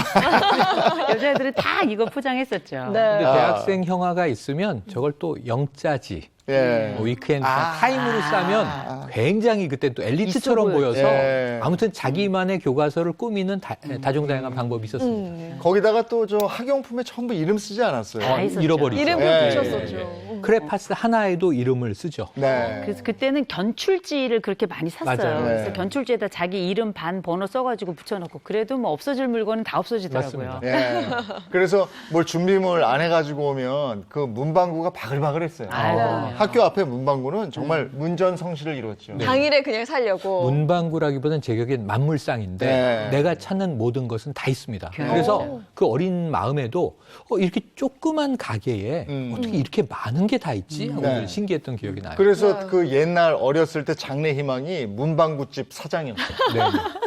여자애들은 다 이거 포장했었죠. 네. 근데 대학생 형아가 있으면 저걸 또 영짜지, 예. 뭐 위크엔드 아. 타임으로 싸면 굉장히 그때 또 엘리트처럼 있어 보였죠. 보여서 예. 아무튼 자기만의 교과서를 꾸미는 다종다양한 방법이 있었습니다. 거기다가 또 저 학용품에 전부 이름 쓰지 않았어요. 다 있었죠. 잃어버리죠. 이름도 네. 붙였었죠. 크레파스 하나에도 이름을 쓰죠. 네. 그래서 그때는 견출지를 그렇게 많이 샀어요. 맞아요. 네. 그래서 견출지에다 자기 이름 반 번호 써가지고 붙여놓고 그래도 뭐 없어질 물건은 다 없어지더라고요. 맞습니다. 예. 그래서 뭘 준비물 안 해가지고 오면 그 문방구가 바글바글했어요. 그럼요. 학교 앞에 문방구는 정말 문전성시를 이뤘죠. 당일에 그냥 살려고. 문방구라기보다는 제 격엔 만물상인데 네. 내가 찾는 모든 것은 다 있습니다. 그래서 그 어린 마음에도 이렇게 조그만 가게에 어떻게 이렇게 많은 게 다 있지? 하고 네. 신기했던 기억이 나요. 그래서 그 옛날 어렸을 때 장래 희망이 문방구집 사장이었어요. 네.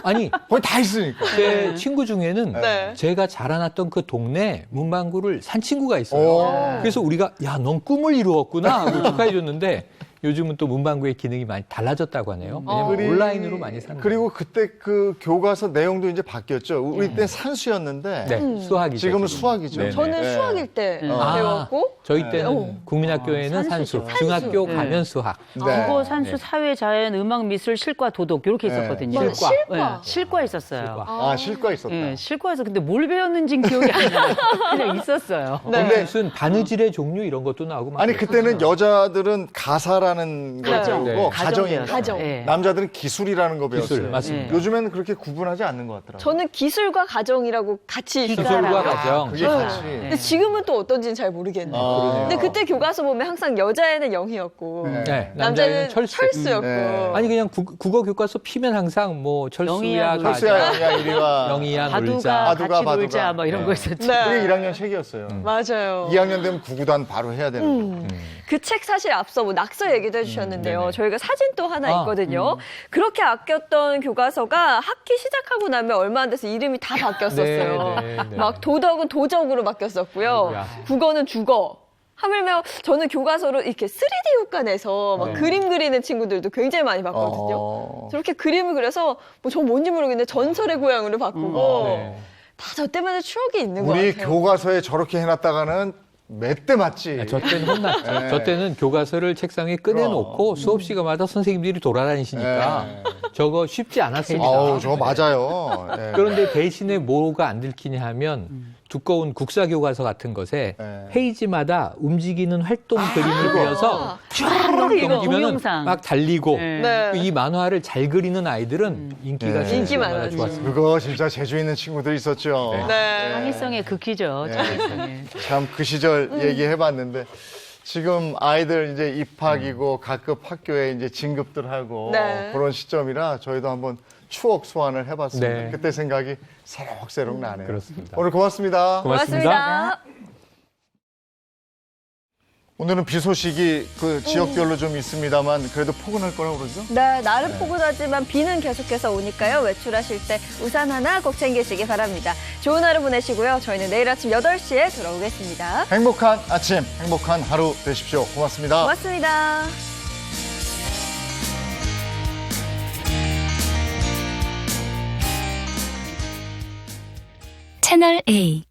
아니 거기 다 있으니까. 제 친구 중에는 네. 제가 자라났던 그 동네 문방구를 산 친구가 있어요. 오. 그래서 우리가 야, 넌 꿈을 이루었구나 하고 축하해 줬는데 요즘은 또 문방구의 기능이 많이 달라졌다고 하네요. 왜냐면 그리- 온라인으로 많이 사는 그리고 그때 그 교과서 내용도 이제 바뀌었죠. 우리 때 산수였는데 네, 수학이죠. 지금은 지금. 수학이죠. 네네. 저는 네. 수학일 때 아. 배웠고. 저희 때는 네. 국민학교에는 산수, 산수죠. 중학교 산수. 가면 수학. 네. 국어, 산수, 사회, 자연, 음악, 미술, 실과, 도덕 이렇게 네. 있었거든요. 맞아, 실과. 실과 있었어요. 실과. 아, 실과 있었다. 네, 실과에서 근데 뭘 배웠는지는 기억이 안 나요. 그냥 있었어요. 근데 무슨 바느질의 종류 이런 것도 나오고 막 아니, 그랬어요. 그때는 여자들은 가사라는 걸 가정. 배우고 네. 가정이었어요. 가정. 네. 남자들은 기술이라는 거 배웠어요. 기술, 맞습니다. 네. 요즘에는 그렇게 구분하지 않는 것 같더라고요. 저는 기술과 가정이라고 같이 있었어요. 기술과 가정. 그게 같이. 근데 지금은 또 어떤지는 잘 모르겠네요. 아. 근데 그때 교과서 보면 항상 여자애는 영이었고 네. 네, 남자는 철수. 철수였고. 네. 아니 그냥 국어 교과서 피면 항상 뭐 철수야, 영희야, 가자, 철수야, 영희야, 이리와. 영희야, 바두가 놀자. 바두가, 같이 바두가. 놀자 뭐 이런 네. 거 있었죠. 네. 그게 1학년 책이었어요. 맞아요. 2학년 되면 구구단 바로 해야 되는 거. 그 책 사실 앞서 뭐 낙서 얘기도 해주셨는데요. 네네. 저희가 사진 또 하나 아, 있거든요. 그렇게 아꼈던 교과서가 학기 시작하고 나면 얼마 안 돼서 이름이 다 바뀌었었어요. 네, 네, 네. 막 도덕은 도적으로 바뀌었었고요. 아이고야. 국어는 죽어. 하물며 저는 교과서로 이렇게 3D 효과 내서 막 네. 그림 그리는 친구들도 굉장히 많이 봤거든요. 어. 저렇게 그림을 그려서 뭐 전 뭔지 모르겠는데 전설의 고향으로 바꾸고 네. 다 저 때문에 추억이 있는 것 우리 같아요. 교과서에 저렇게 해놨다가는 몇 대 맞지. 저 때는 혼났죠. 네. 저 때는 교과서를 책상에 꺼내놓고 수업 시간마다 선생님들이 돌아다니시니까 네. 저거 쉽지 않았습니다. 아우, 저거 맞아요. 예. 그런데 대신에 뭐가 안 들키냐 하면 두꺼운 국사 교과서 같은 것에 네. 페이지마다 움직이는 활동 그림을 그려서 쫙 이거 넘기면 동영상. 막 달리고 네. 네. 이 만화를 잘 그리는 아이들은 인기가 네. 인기 정말 많았죠. 좋았습니다. 그거 진짜 재주 있는 친구들 있었죠. 네. 창의성의 극히죠. 창의성의. 참 그 시절 얘기해봤는데 지금 아이들 이제 입학이고 각급 학교에 이제 진급들 하고 네. 그런 시점이라 저희도 한번 추억 소환을 해봤습니다. 네. 그때 생각이 새록새록 나네요. 그렇습니다. 오늘 고맙습니다. 고맙습니다. 고맙습니다. 오늘은 비 소식이 그 지역별로 좀 있습니다만 그래도 포근할 거라고 그러죠? 네, 날은 포근하지만 비는 계속해서 오니까요. 외출하실 때 우산 하나 꼭 챙기시기 바랍니다. 좋은 하루 보내시고요. 저희는 내일 아침 8시에 돌아오겠습니다. 행복한 아침, 행복한 하루 되십시오. 고맙습니다. 고맙습니다. 채널 A